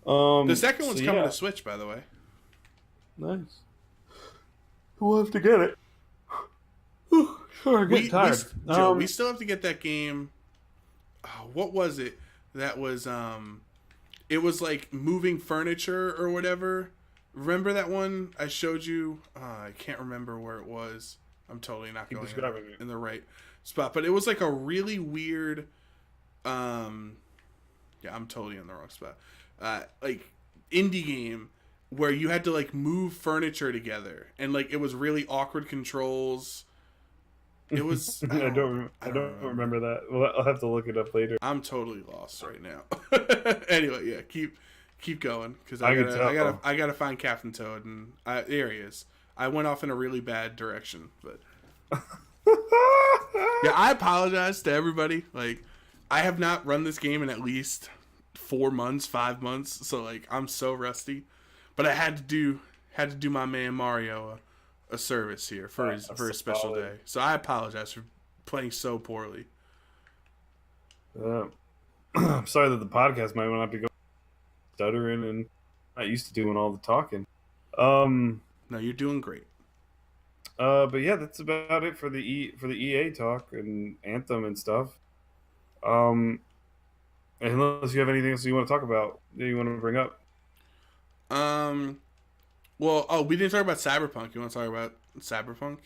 The second one's coming to Switch, by the way. Nice. We'll have to get it. Sorry, I'm getting tired. Joe, we still have to get that game. Oh, what was it? That was it was like moving furniture or whatever. Remember that one I showed you? I can't remember where it was. I'm totally not going in the right spot. But it was like a really weird. Yeah, I'm totally in the wrong spot. Like indie game where you had to like move furniture together, and like it was really awkward controls. It was. I don't remember that. Well, I'll have to look it up later. I'm totally lost right now. Anyway, yeah, keep going because I gotta find Captain Toad, and there he is. I went off in a really bad direction, but yeah, I apologize to everybody. Like, I have not run this game in at least 4 months, 5 months, so like I'm so rusty. But I had to do my man Mario a service here for his special day. So I apologize for playing so poorly. I'm sorry that the podcast might not be going stuttering and not used to doing all the talking. No, you're doing great. But yeah, that's about it for the EA talk and Anthem and stuff. Unless you have anything else you want to talk about that you want to bring up. Well, we didn't talk about Cyberpunk. You want to talk about Cyberpunk?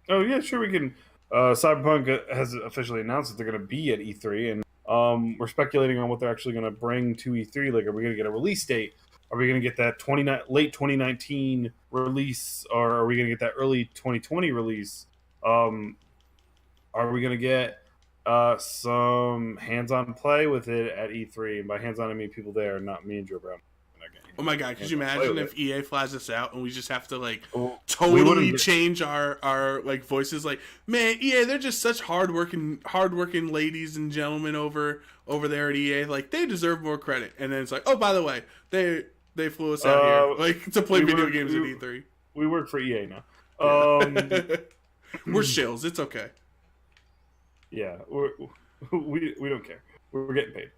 Oh yeah, sure we can. Cyberpunk has officially announced that they're going to be at E3, and we're speculating on what they're actually going to bring to E3. Like, are we going to get a release date? Are we going to get that late 2019 release, or are we going to get that early 2020 release? Are we going to get some hands-on play with it at E3? And by hands-on, I mean people there, not me and Joe Brown. Oh my god, could you imagine if EA flies us out and we just have to like totally change our like voices? Like, man, EA, they're just such hardworking ladies and gentlemen over there at EA. Like, they deserve more credit. And then it's like, oh, by the way, they flew us out here like to play video games at E3. We work for EA now. We're shills. It's okay. Yeah, we don't care. We're getting paid.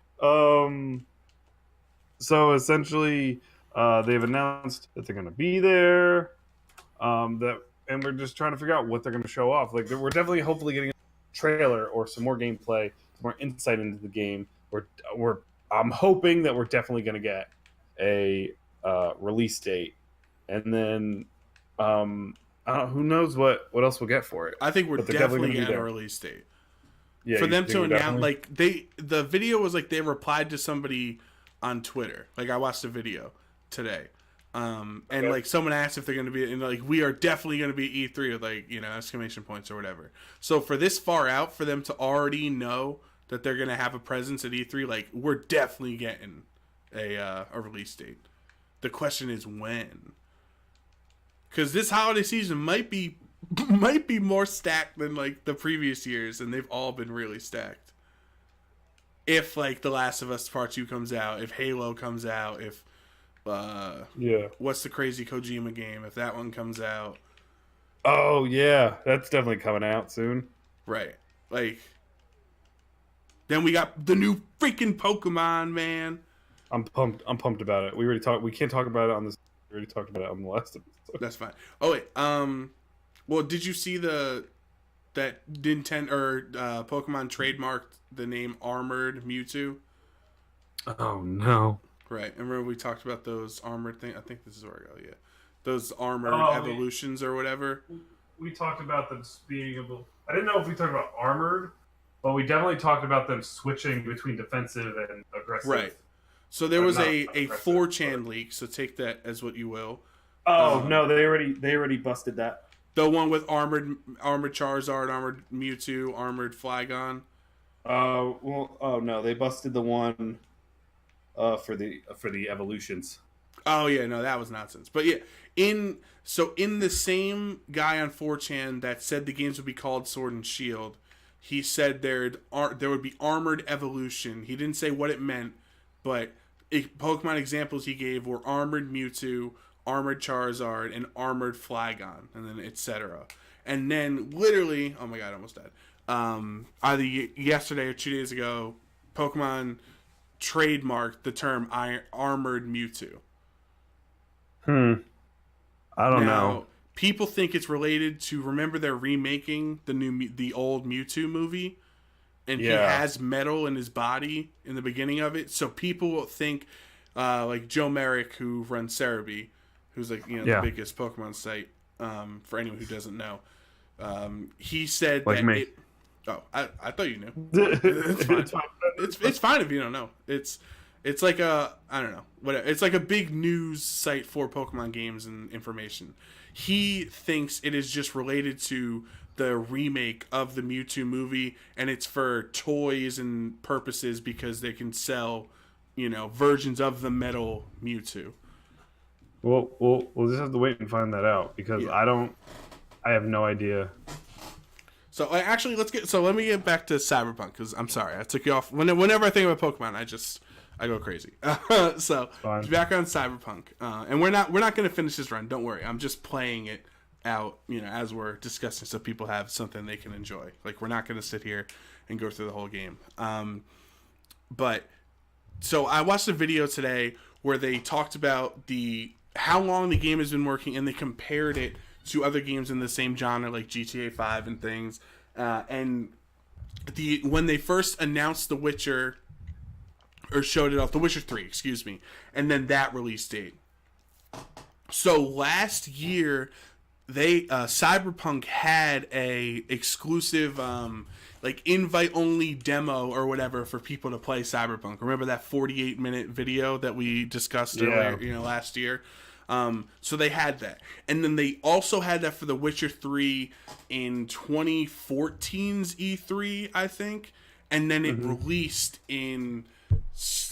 So essentially, they've announced that they're going to be there. And we're just trying to figure out what they're going to show off. Like, we're definitely, hopefully, getting a trailer or some more gameplay, some more insight into the game. I'm hoping that we're definitely going to get a release date, and then who knows what else we'll get for it. I think we're definitely getting a release date. Yeah, for them to announce, like the video was like they replied to somebody on Twitter. Like, I watched a video today, and like someone asked if they're going to be, and like, we are definitely going to be at E3 with like, you know, exclamation points or whatever. So for this far out, for them to already know that they're going to have a presence at E3, like, we're definitely getting a release date. The question is when, because this holiday season might be more stacked than like the previous years, and they've all been really stacked. If like The Last of Us Part 2 comes out, if Halo comes out, if what's the crazy Kojima game, if that one comes out. Oh yeah, that's definitely coming out soon. Right. Like, then we got the new freaking Pokemon, man. I'm pumped about it. We can't talk about it on this. We already talked about it on the last episode. That's fine. Oh wait, well, did you see that Nintendo or Pokemon trademarked the name Armored Mewtwo? Oh no! Right, and remember we talked about those armored thing. I think this is where I go. Yeah, those armored evolutions or whatever. We talked about them being able. I didn't know if we talked about armored, but we definitely talked about them switching between defensive and aggressive. Right. So there was a 4chan leak. So take that as what you will. Oh no! They already busted that. The one with armored Charizard, armored Mewtwo, armored Flygon. No, they busted the one for the evolutions. Oh yeah, no, that was nonsense. But yeah, in the same guy on 4chan that said the games would be called Sword and Shield, he said there would be armored evolution. He didn't say what it meant, but Pokemon examples he gave were armored Mewtwo, armored Charizard, and armored Flygon, and then etc. And then literally, oh my god, I almost died. Either yesterday or 2 days ago, Pokemon trademarked the term armored Mewtwo. I don't know. People think it's related to, remember they're remaking the old Mewtwo movie, and he has metal in his body in the beginning of it, so people will think like Joe Merrick, who runs Cerebi, who's like, you know, the biggest Pokemon site, for anyone who doesn't know. He said like that me. I thought you knew. It's fine. It's fine if you don't know. It's like I don't know, whatever. It's like a big news site for Pokemon games and information. He thinks it is just related to the remake of the Mewtwo movie, and it's for toys and purposes because they can sell, you know, versions of the metal Mewtwo. Well, we'll just have to wait and find that out, because I have no idea. So actually, let me get back to Cyberpunk, because I'm sorry I took you off. Whenever I think about Pokemon, I go crazy. So back on Cyberpunk, and we're not going to finish this run. Don't worry, I'm just playing it out, you know, as we're discussing, so people have something they can enjoy. Like, we're not going to sit here and go through the whole game. But so I watched a video today where they talked about how long the game has been working, and they compared it to other games in the same genre, like GTA 5 and things. And when they first announced The Witcher, or showed it off, The Witcher 3, excuse me, and then that release date. So last year, Cyberpunk had a exclusive like invite only demo or whatever for people to play Cyberpunk. Remember that 48-minute video that we discussed earlier, last year? So they had that. And then they also had that for The Witcher 3 in 2014's E3, I think. And then it released in,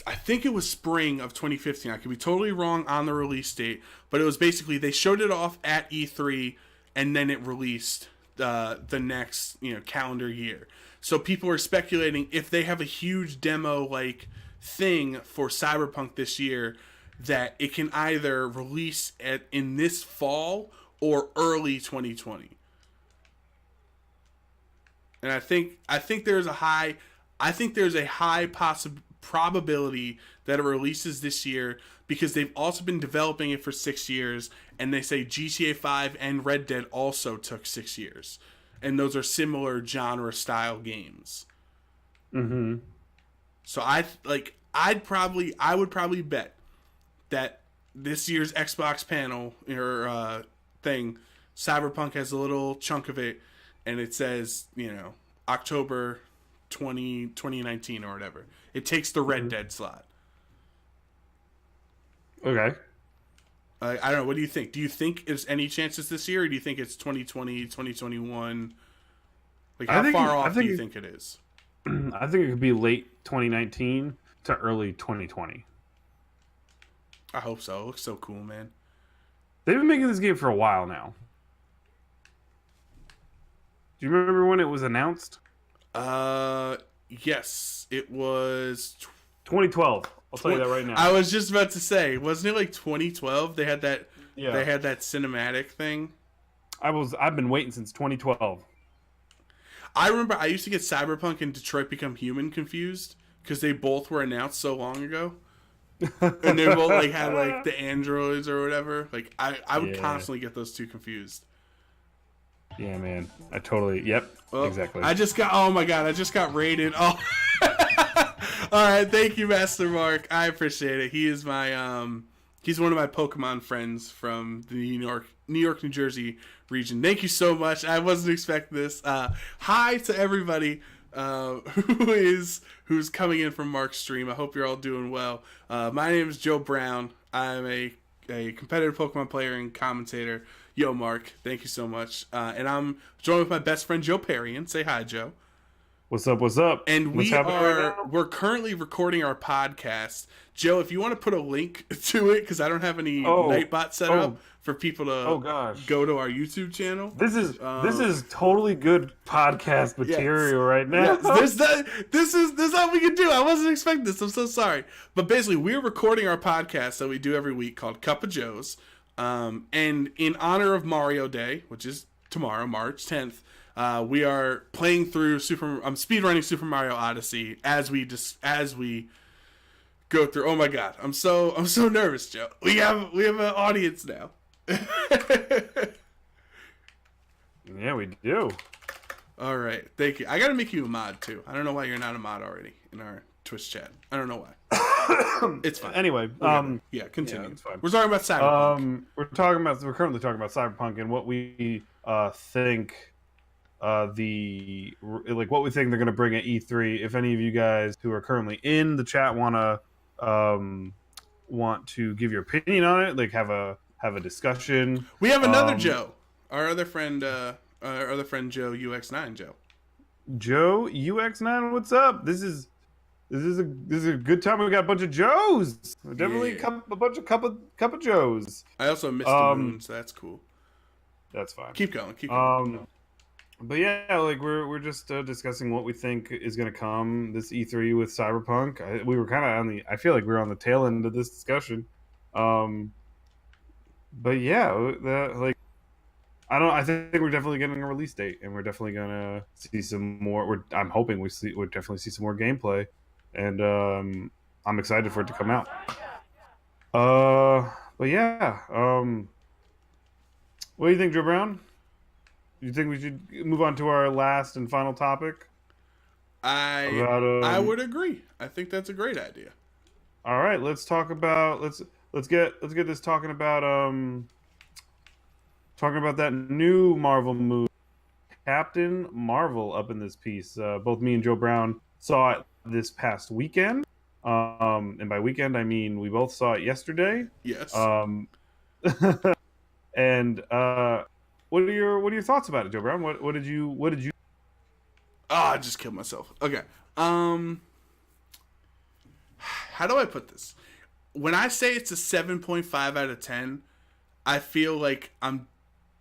I think it was spring of 2015. I could be totally wrong on the release date, but it was basically they showed it off at E3 and then it released the next calendar year. So people are speculating if they have a huge demo like thing for Cyberpunk this year, that it can either release in this fall or early 2020. And I think there's a high probability that it releases this year, because they've also been developing it for 6 years, and they say GTA 5 and Red Dead also took 6 years. And those are similar genre style games. So I would probably bet that this year's Xbox panel or thing, Cyberpunk has a little chunk of it, and it says, October 2019 or whatever. It takes the Red Dead slot. Okay. I don't know. What do you think? Do you think there's any chances this year, or do you think it's 2020, 2021? Like, how far off do you think it is? I think it could be late 2019 to early 2020. I hope so. It looks so cool, man. They've been making this game for a while now. Do you remember when it was announced? Yes. It was 2012. I'll tell you that right now. I was just about to say, wasn't it like 2012? They had that They had that cinematic thing. I've been waiting since 2012. I remember I used to get Cyberpunk and Detroit Become Human confused because they both were announced so long ago. And they both had the androids or whatever. I would constantly get those two confused. Yeah, man. Yep, exactly. I just got raided. Oh. All right, thank you, Master Mark. I appreciate it. He is my he's one of my Pokemon friends from the New York, New Jersey region. Thank you so much. I wasn't expecting this. Hi to everybody who's coming in from Mark's stream. I hope you're all doing well. My name is Joe Brown. I'm a competitive Pokemon player and commentator. Yo, Mark, thank you so much. And I'm joined with my best friend Joe Perrian. Say hi, Joe. What's up? What's up? And we're currently recording our podcast. Joe, if you want to put a link to it, because I don't have any Nightbot set up for people to go to our YouTube channel. This is totally good podcast material right now. Yes, this is all we can do. I wasn't expecting this. I'm so sorry. But basically, we're recording our podcast that we do every week called Cup of Joe's. And in honor of Mario Day, which is tomorrow, March 10th, we are playing through speedrunning Super Mario Odyssey as we go through. Oh my god, I'm so nervous, Joe. We have an audience now. Yeah, we do. All right, thank you. I gotta make you a mod too. I don't know why you're not a mod already in our Twitch chat. I don't know why. It's fine. Anyway, continue. Yeah, it's fine. We're talking about Cyberpunk. We're currently talking about Cyberpunk and what we think. What we think they're going to bring at E3. If any of you guys who are currently in the chat want to give your opinion on it, have a discussion. We have another Joe, our other friend Joe UX9 Joe. Joe UX9, what's up? This is a good time. We got a bunch of Joes. Definitely a bunch of cup of Joes. I also missed the moon, so that's cool. That's fine. Keep going. But yeah, we're just discussing what we think is going to come this E3 with Cyberpunk. We were kind of I feel like we were on the tail end of this discussion. But yeah, I think we're definitely getting a release date, and we're definitely going to see some more. I'm hoping we'll definitely see some more gameplay, and I'm excited for it to come out. But yeah, what do you think, Joe Brown? Do you think we should move on to our last and final topic? I would agree. I think that's a great idea. All right, let's talk about let's get this talking about talking about that new Marvel movie, Captain Marvel, up in this piece. Both me and Joe Brown saw it this past weekend. And by weekend, I mean we both saw it yesterday. Yes. Um, and what are your thoughts about it, Joe Brown? What did you? Ah, I just killed myself. Okay. How do I put this? When I say it's a 7.5 out of 10, I feel like I'm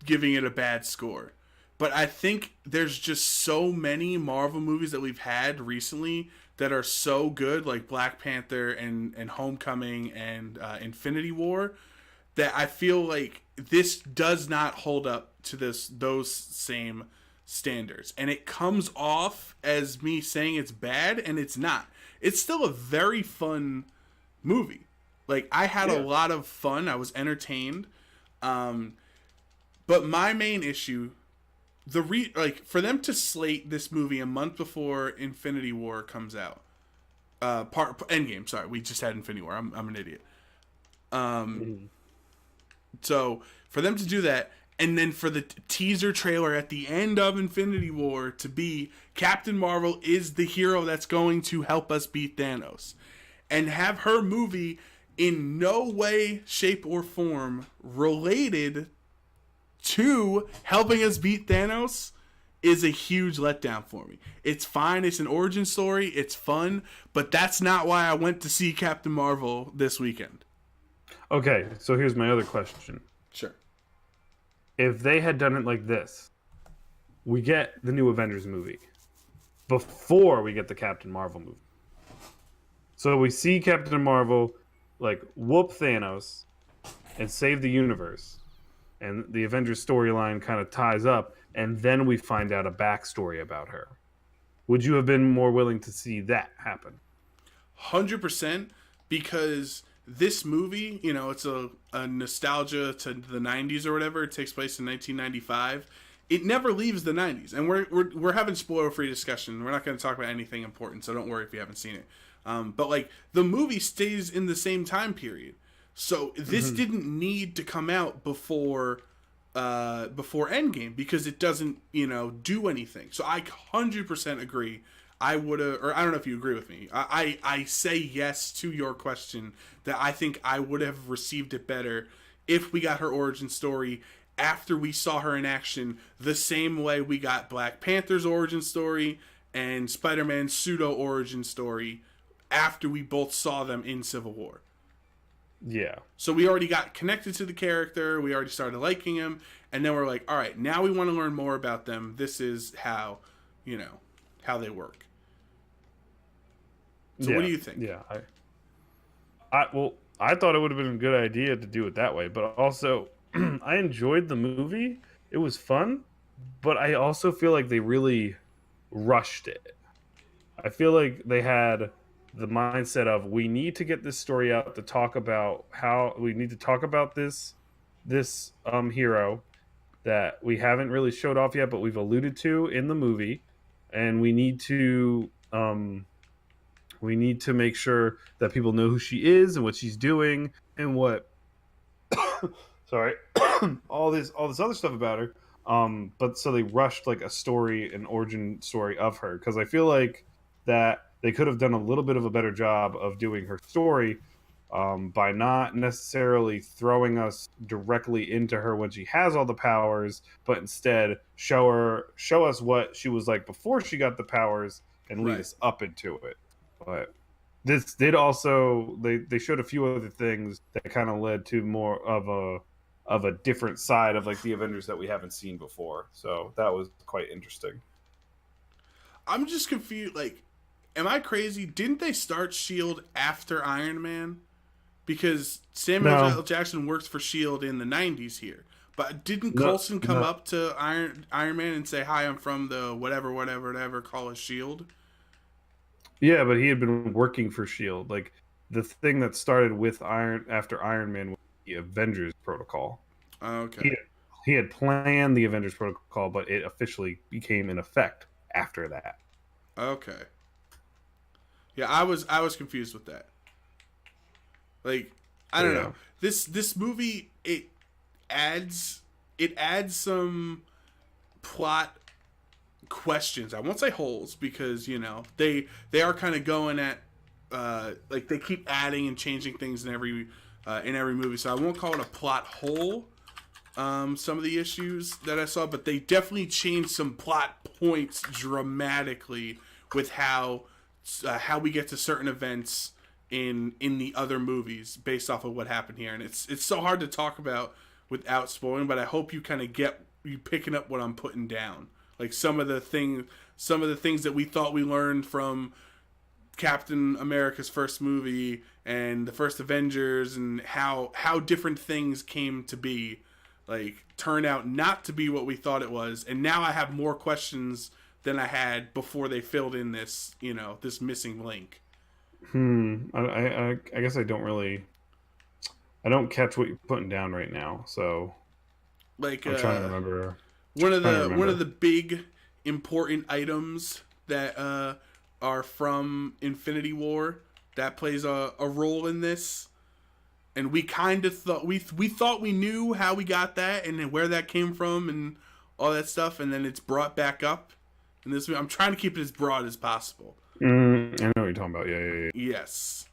giving it a bad score. But I think there's just so many Marvel movies that we've had recently that are so good, like Black Panther and Homecoming and Infinity War, that I feel like this does not hold up to those same standards. And it comes off as me saying it's bad, and it's not. It's still a very fun movie. Like, I had a Yeah. lot of fun. I was entertained. But my main issue, for them to slate this movie a month before Infinity War comes out, Endgame. Sorry, we just had Infinity War. I'm an idiot. Mhm. So for them to do that, and then for the teaser trailer at the end of Infinity War to be Captain Marvel is the hero that's going to help us beat Thanos, and have her movie in no way, shape, or form related to helping us beat Thanos is a huge letdown for me. It's fine, it's an origin story, it's fun, but that's not why I went to see Captain Marvel this weekend. Okay, so here's my other question. Sure. If they had done it like this, we get the new Avengers movie before we get the Captain Marvel movie. So we see Captain Marvel like whoop Thanos and save the universe, and the Avengers storyline kind of ties up, and then we find out a backstory about her. Would you have been more willing to see that happen? 100%, because this movie, it's a nostalgia to the 90s or whatever. It takes place in 1995. It never leaves the 90s. And we're having spoiler-free discussion. We're not going to talk about anything important, so don't worry if you haven't seen it. But, like, the movie stays in the same time period. So this didn't need to come out before Endgame, because it doesn't, do anything. So I 100% agree. I would have, or I don't know if you agree with me. I say yes to your question, that I think I would have received it better if we got her origin story after we saw her in action, the same way we got Black Panther's origin story and Spider-Man's pseudo origin story after we both saw them in Civil War. Yeah. So we already got connected to the character, we already started liking him, and then we're like, all right, now we want to learn more about them. This is how they work. So what do you think? Yeah. I thought it would have been a good idea to do it that way, but also I enjoyed the movie. It was fun, but I also feel like they really rushed it. I feel like they had the mindset of we need to get this story out to talk about how we need to talk about this hero that we haven't really showed off yet, but we've alluded to in the movie, and we need to make sure that people know who she is and what she's doing and what sorry all this other stuff about her. But so they rushed like a story, an origin story of her, because I feel like that they could have done a little bit of a better job of doing her story, by not necessarily throwing us directly into her when she has all the powers, but instead show us what she was like before she got the powers and lead Right. us up into it. But this did also they showed a few other things that kind of led to more of a different side of like the Avengers that we haven't seen before. So that was quite interesting. I'm just confused. Like, am I crazy? Didn't they start Shield after Iron Man? Because Samuel L. No, Jackson worked for Shield in the '90s here, but didn't no, Coulson come no. up to Iron Man and say, "Hi, I'm from the whatever, call us Shield"? Yeah, but he had been working for Shield. Like the thing that started with after Iron Man was the Avengers Protocol. He Okay, had, he had planned the Avengers Protocol, but it officially became in effect after that. okay. Yeah, I was confused with that. Like, I So don't yeah. know. This movie, it adds it adds some plot questions. I won't say holes because they are kind of going at like they keep adding and changing things in every movie. So I won't call it a plot hole. Some of the issues that I saw, but they definitely changed some plot points dramatically with how we get to certain events in the other movies based off of what happened here. And it's so hard to talk about without spoiling, but I hope you kind of get you picking up what I'm putting down. Like some of the things that we thought we learned from Captain America's first movie and the first Avengers, and how different things came to be, like turn out not to be what we thought it was. And now I have more questions than I had before they filled in this, this missing link. I guess I don't catch what you're putting down right now. So like I'm trying to remember. One of the big important items that are from Infinity War that plays a role in this, and we kind of thought we thought we knew how we got that and where that came from and all that stuff, and then it's brought back up in this. I'm trying to keep it as broad as possible. I know what you're talking about. Yeah. Yes.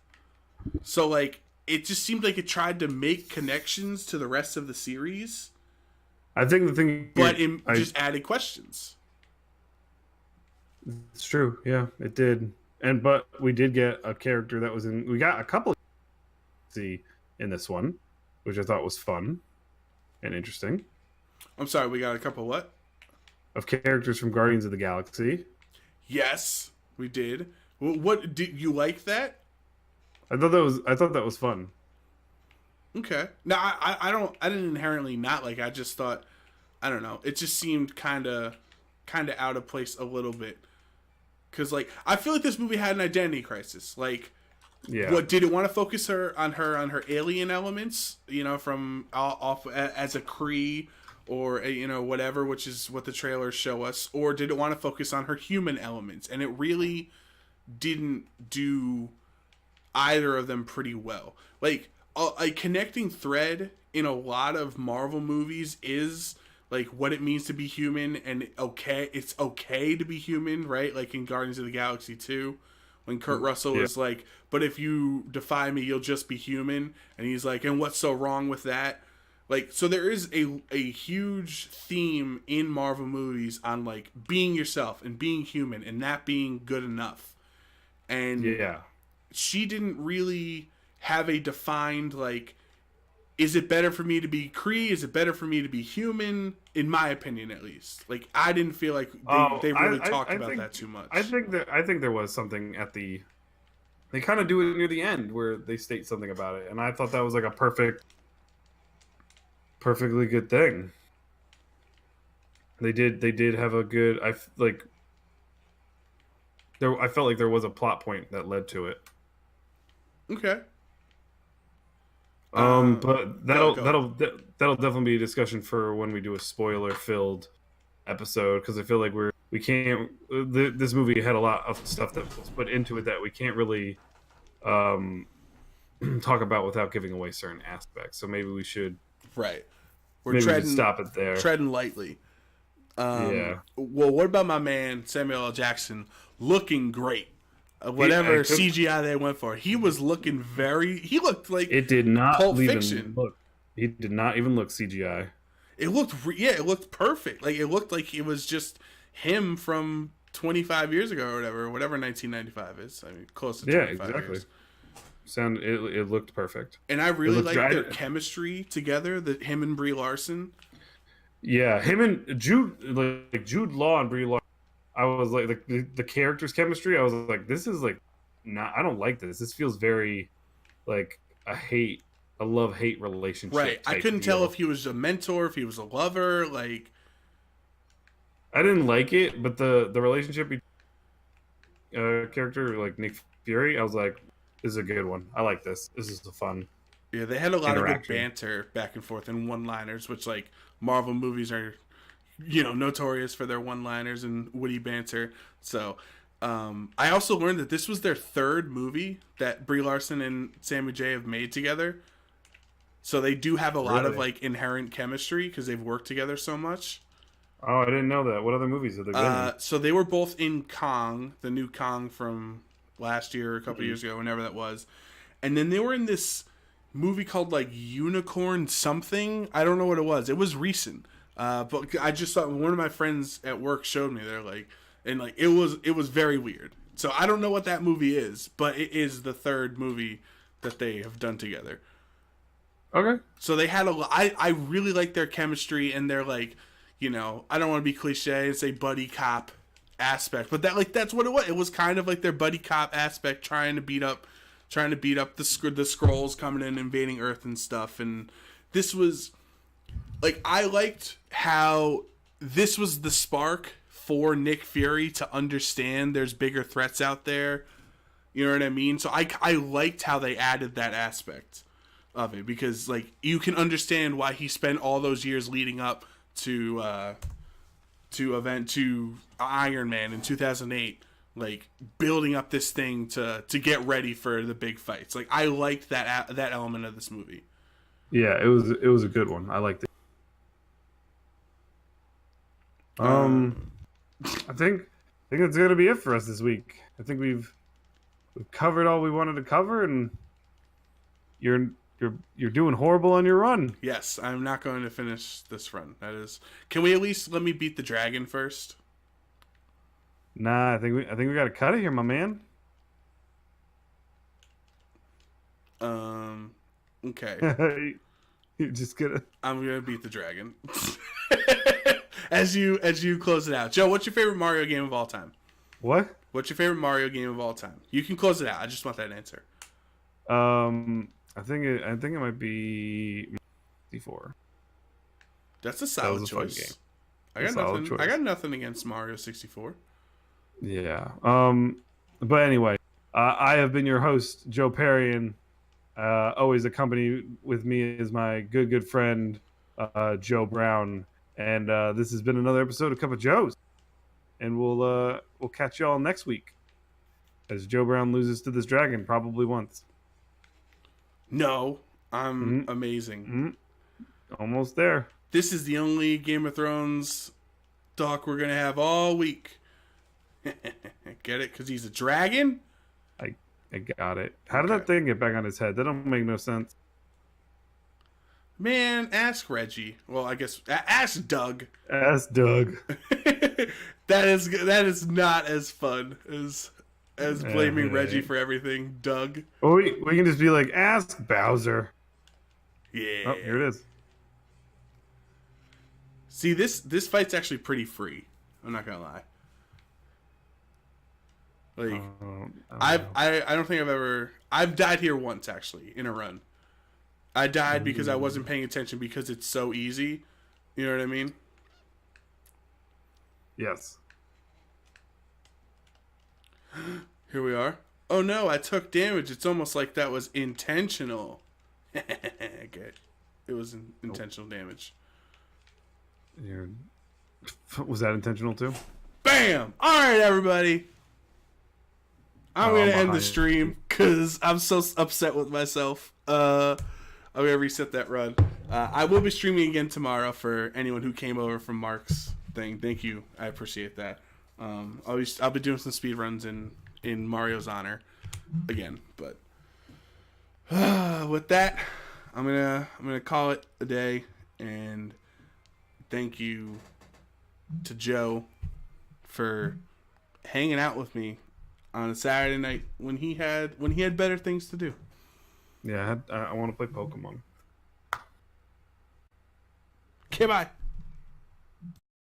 So like it just seemed like it tried to make connections to the rest of the series. I think the thing, but just added questions. It's true. Yeah, it did. But we did get a character that was in. We got a couple in this one, which I thought was fun and interesting. I'm sorry, we got a couple what? Of characters from Guardians of the Galaxy. Yes, we did. What did you like that? I thought that was fun. Okay. No, I didn't inherently not like. I just thought, I don't know. It just seemed kind of out of place a little bit. Cause like I feel like this movie had an identity crisis. Like, yeah. What did it want to focus on her alien elements? From off as a Kree or whatever, which is what the trailers show us, or did it want to focus on her human elements? And it really didn't do either of them pretty well. Like. A connecting thread in a lot of Marvel movies is like what it means to be human, and it's okay to be human, right? Like in Guardians of the Galaxy 2, when Kurt Russell is like, but if you defy me, you'll just be human. And he's like, and what's so wrong with that? Like, so there is a huge theme in Marvel movies on like being yourself and being human and that being good enough. And she didn't really have a defined, like, is it better for me to be Kree? Is it better for me to be human? In my opinion, at least. Like, I didn't feel like they really talked about that too much. I think there was something at the... They kind of do it near the end where they state something about it. And I thought that was like a perfectly good thing. They did have a good... I felt like there was a plot point that led to it. Okay. But that'll definitely be a discussion for when we do a spoiler-filled episode, because I feel like we can't. This movie had a lot of stuff that was put into it that we can't really talk about without giving away certain aspects. So maybe we should. Right. We stop it there. Treading lightly. Yeah. Well, what about my man Samuel L. Jackson looking great? Whatever CGI they went for, he was looking he looked like it did not Pulp even Fiction. Look. He did not even look CGI. It looked it looked perfect. Like it looked like it was just him from 25 years ago or whatever 1995 is. I mean, close to 25 years. It looked perfect. And I really liked their chemistry together, him and Brie Larson. Yeah, him and Jude Law and Brie Larson. I was like the characters' chemistry. I was like, this is like, I don't like this. This feels very like a love-hate relationship. Right. I couldn't tell if he was a mentor, if he was a lover. Like, I didn't like it, but the relationship between character like Nick Fury, I was like, this is a good one. I like this. This is fun. Yeah, they had a lot of good banter back and forth and one-liners, which like Marvel movies are, notorious for their one-liners and witty banter. So, I also learned that this was their third movie that Brie Larson and Sammy J have made together. So they do have a lot of Really? like inherent chemistry because they've worked together so much. Oh, I didn't know that. What other movies have they been in? So they were both in Kong, the new Kong from last year or a couple Mhm. years ago, whenever that was. And then they were in this movie called like Unicorn something. I don't know what it was. It was recent. But I just saw one of my friends at work showed me. They're like, and like it was very weird. So I don't know what that movie is, but it is the third movie that they have done together. Okay. So they had I really like their chemistry and their like, I don't want to be cliche and say buddy cop aspect, but that's what it was. It was kind of like their buddy cop aspect, trying to beat up the Skrulls coming in, invading Earth and stuff. And this was like, I liked how this was the spark for Nick Fury to understand there's bigger threats out there. You know what I mean? So I liked how they added that aspect of it, because like you can understand why he spent all those years leading up to Iron Man in 2008, like building up this thing to get ready for the big fights. Like I liked that element of this movie. Yeah, it was a good one. I liked it. I think that's gonna be it for us this week. I think we've covered all we wanted to cover, and you're doing horrible on your run. Yes, I'm not going to finish this run. That is. Can we at least let me beat the dragon first? Nah, I think we got to cut it here, my man. Okay. You're just gonna. I'm gonna beat the dragon. as you close it out, Joe. What's your favorite Mario game of all time? What? What's your favorite Mario game of all time? You can close it out. I just want that answer. I think it might be 64. That's a solid was a fun choice. game. I got Solid nothing. choice. I got nothing against Mario 64. Yeah. But anyway, I have been your host, Joe Perry, and always accompanied with me is my good friend, Joe Brown. And this has been another episode of Cup of Joe's. And we'll catch y'all next week as Joe Brown loses to this dragon probably once. No, I'm amazing. Almost there. This is the only Game of Thrones talk we're gonna have all week. Get it? Because he's a dragon? I got it. How did that thing get back on his head? That don't make no sense. Man, ask Reggie. Well, I guess ask Doug. Ask Doug. That is not as fun as blaming Reggie for everything. Doug. Or we can just be like, ask Bowser. Yeah. Oh, here it is. See, this fight's actually pretty free. I'm not gonna lie. Like, I don't think I've died here once actually in a run. I died because I wasn't paying attention because it's so easy. You know what I mean? Yes. Here we are. Oh no, I took damage. It's almost like that was intentional. Okay. It was intentional damage. Was that intentional too? Bam! Alright, everybody. I'm going to end the stream because I'm so upset with myself. I'm going to reset that run. I will be streaming again tomorrow for anyone who came over from Mark's thing. Thank you. I appreciate that. I'll be doing some speed runs in Mario's honor again. But with that, I'm gonna call it a day. And thank you to Joe for hanging out with me on a Saturday night when he had better things to do. Yeah, I want to play Pokemon. Okay, bye.